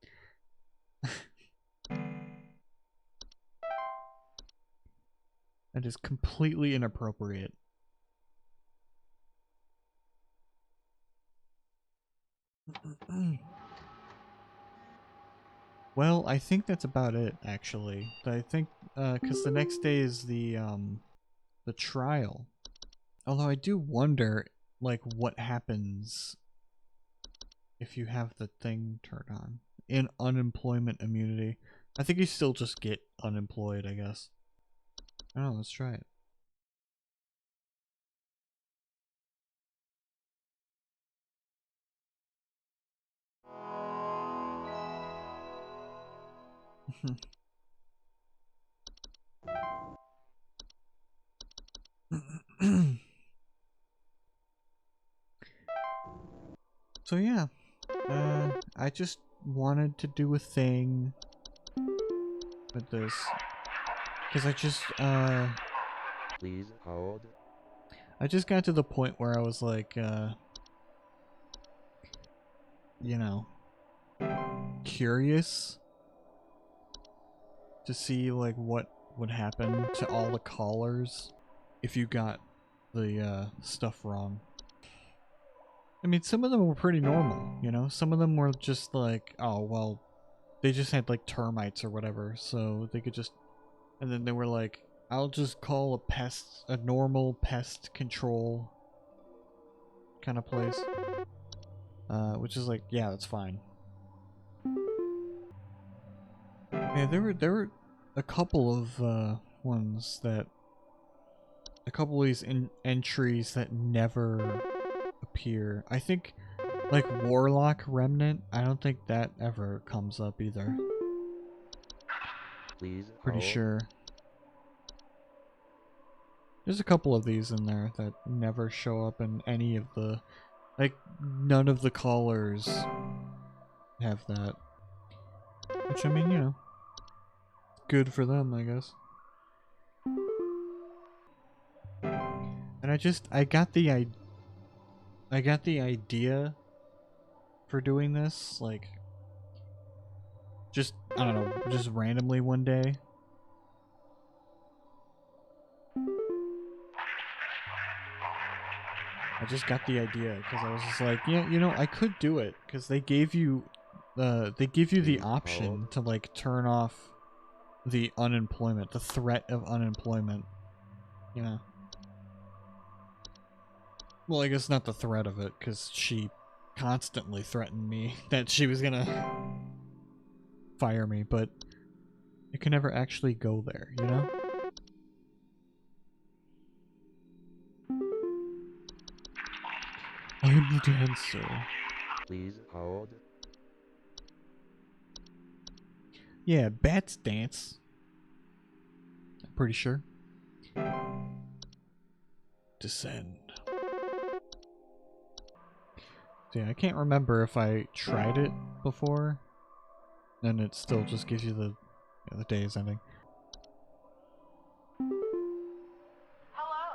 that is completely inappropriate. Well, I think that's about it, actually. I think, because the next day is the trial. Although I do wonder, like, what happens if you have the thing turned on. In unemployment immunity. I think you still just get unemployed, I guess. Oh, let's try it. So yeah, I just wanted to do a thing with this because Please hold. I just got to the point where I was like, you know, curious to see like what would happen to all the callers if you got the stuff wrong. I mean, some of them were pretty normal, you know? Some of them were just like, oh, well, they just had like termites or whatever, so they could just... And then they were like, I'll just call a normal pest control kind of place. Which is like, yeah, that's fine. Yeah, there were a couple of ones that... A couple of these entries that never appear. I think, like, Warlock Remnant, I don't think that ever comes up either. Please Pretty hold. sure. There's a couple of these in there that never show up in any of the... Like, none of the callers have that. Which, I mean, you know, good for them, I guess. And I got the idea for doing this, like, just, I don't know, just randomly one day. I just got the idea because I was just like, yeah, you know, I could do it because they give you the option to like turn off the unemployment, the threat of unemployment. You know. Well, I guess not the threat of it because she constantly threatened me that she was gonna fire me, but it can never actually go there, you know? I am the dancer. Please hold. Yeah, bats dance. I'm pretty sure. Descend. So yeah, I can't remember if I tried it before, and it still just gives you the day is ending. Hello.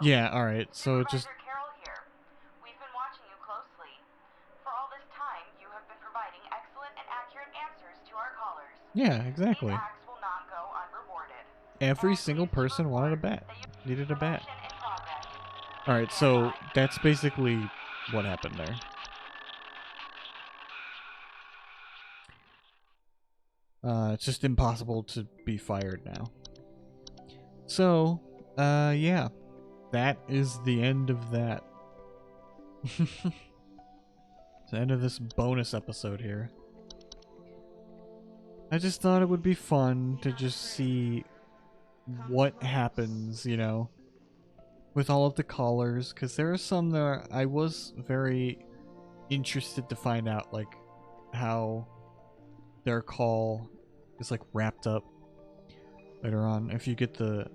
Yeah, alright, so just... Supervisor Carroll here. We've been watching you closely. For all this time, you have been providing excellent and accurate answers to our callers. Yeah, These exactly. acts will not go unrewarded. Every And single please person wanted a bat. that you Needed a bat. production in progress. Alright, so that's basically what happened there. It's just impossible to be fired now. So, yeah. That is the end of that. It's the end of this bonus episode here. I just thought it would be fun to just see what happens, you know, with all of the callers, because there are some that I was very interested to find out, like, how their call is, like, wrapped up later on. If you get the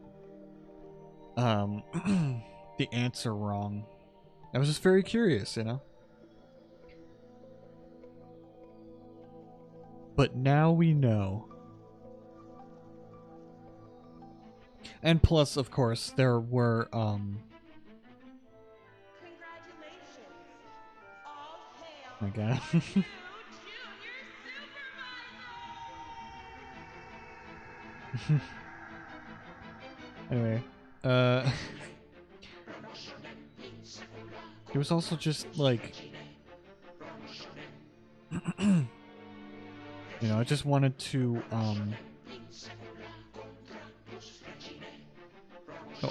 the answer wrong. I was just very curious, you know? But now we know. And plus, of course, there were, my god. Anyway, there was also just, like, you know, I just wanted to,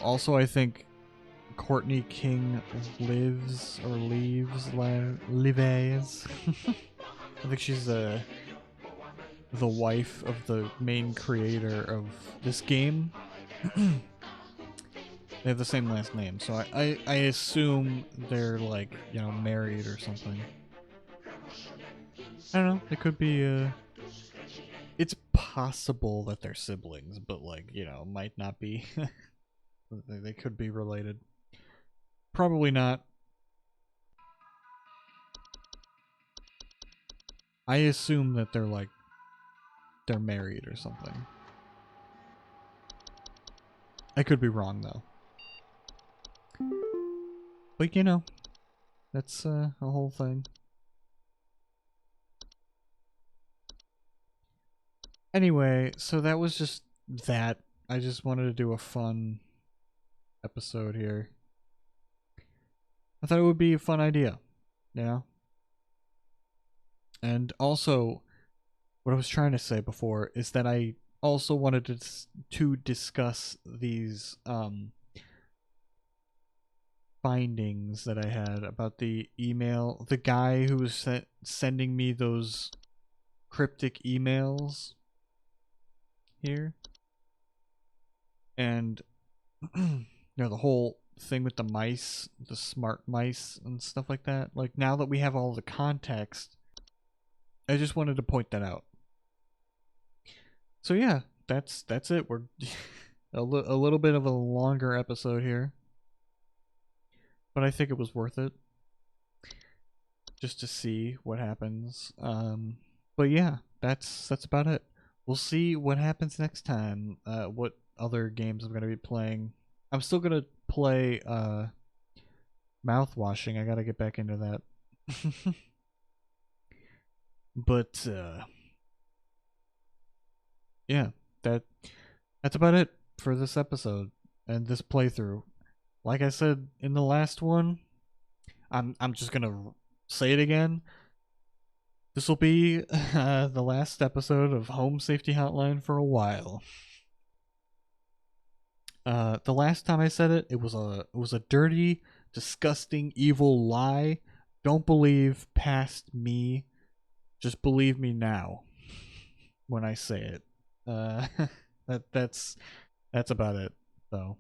also, I think Courtney King lives, or leaves, lives. I think she's the wife of the main creator of this game. They have the same last name, so I assume they're like, you know, married or something. I don't know. They could be. It's possible that they're siblings, but like, you know, might not be. They could be related. Probably not. I assume that they're like, they're married or something. I could be wrong though. But you know, that's a whole thing. Anyway, so that was just that. I just wanted to do a fun episode here. I thought it would be a fun idea, you know? And also, what I was trying to say before is that I also wanted to discuss these findings that I had about the email, the guy who was sending me those cryptic emails here, and you know, the whole thing with the mice, the smart mice and stuff like that. Like, now that we have all the context, I just wanted to point that out. So yeah, that's it. We're a little bit of a longer episode here, but I think it was worth it just to see what happens. But yeah, that's about it. We'll see what happens next time. What other games I'm gonna be playing. I'm still gonna play mouth washing. I gotta get back into that. But yeah, that's about it for this episode and this playthrough. Like I said in the last one, I'm just gonna say it again. This will be the last episode of Home Safety Hotline for a while. The last time I said it, it was a dirty, disgusting, evil lie. Don't believe past me. Just believe me now when I say it. Uh, that's about it. So,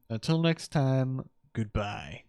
until next time, goodbye.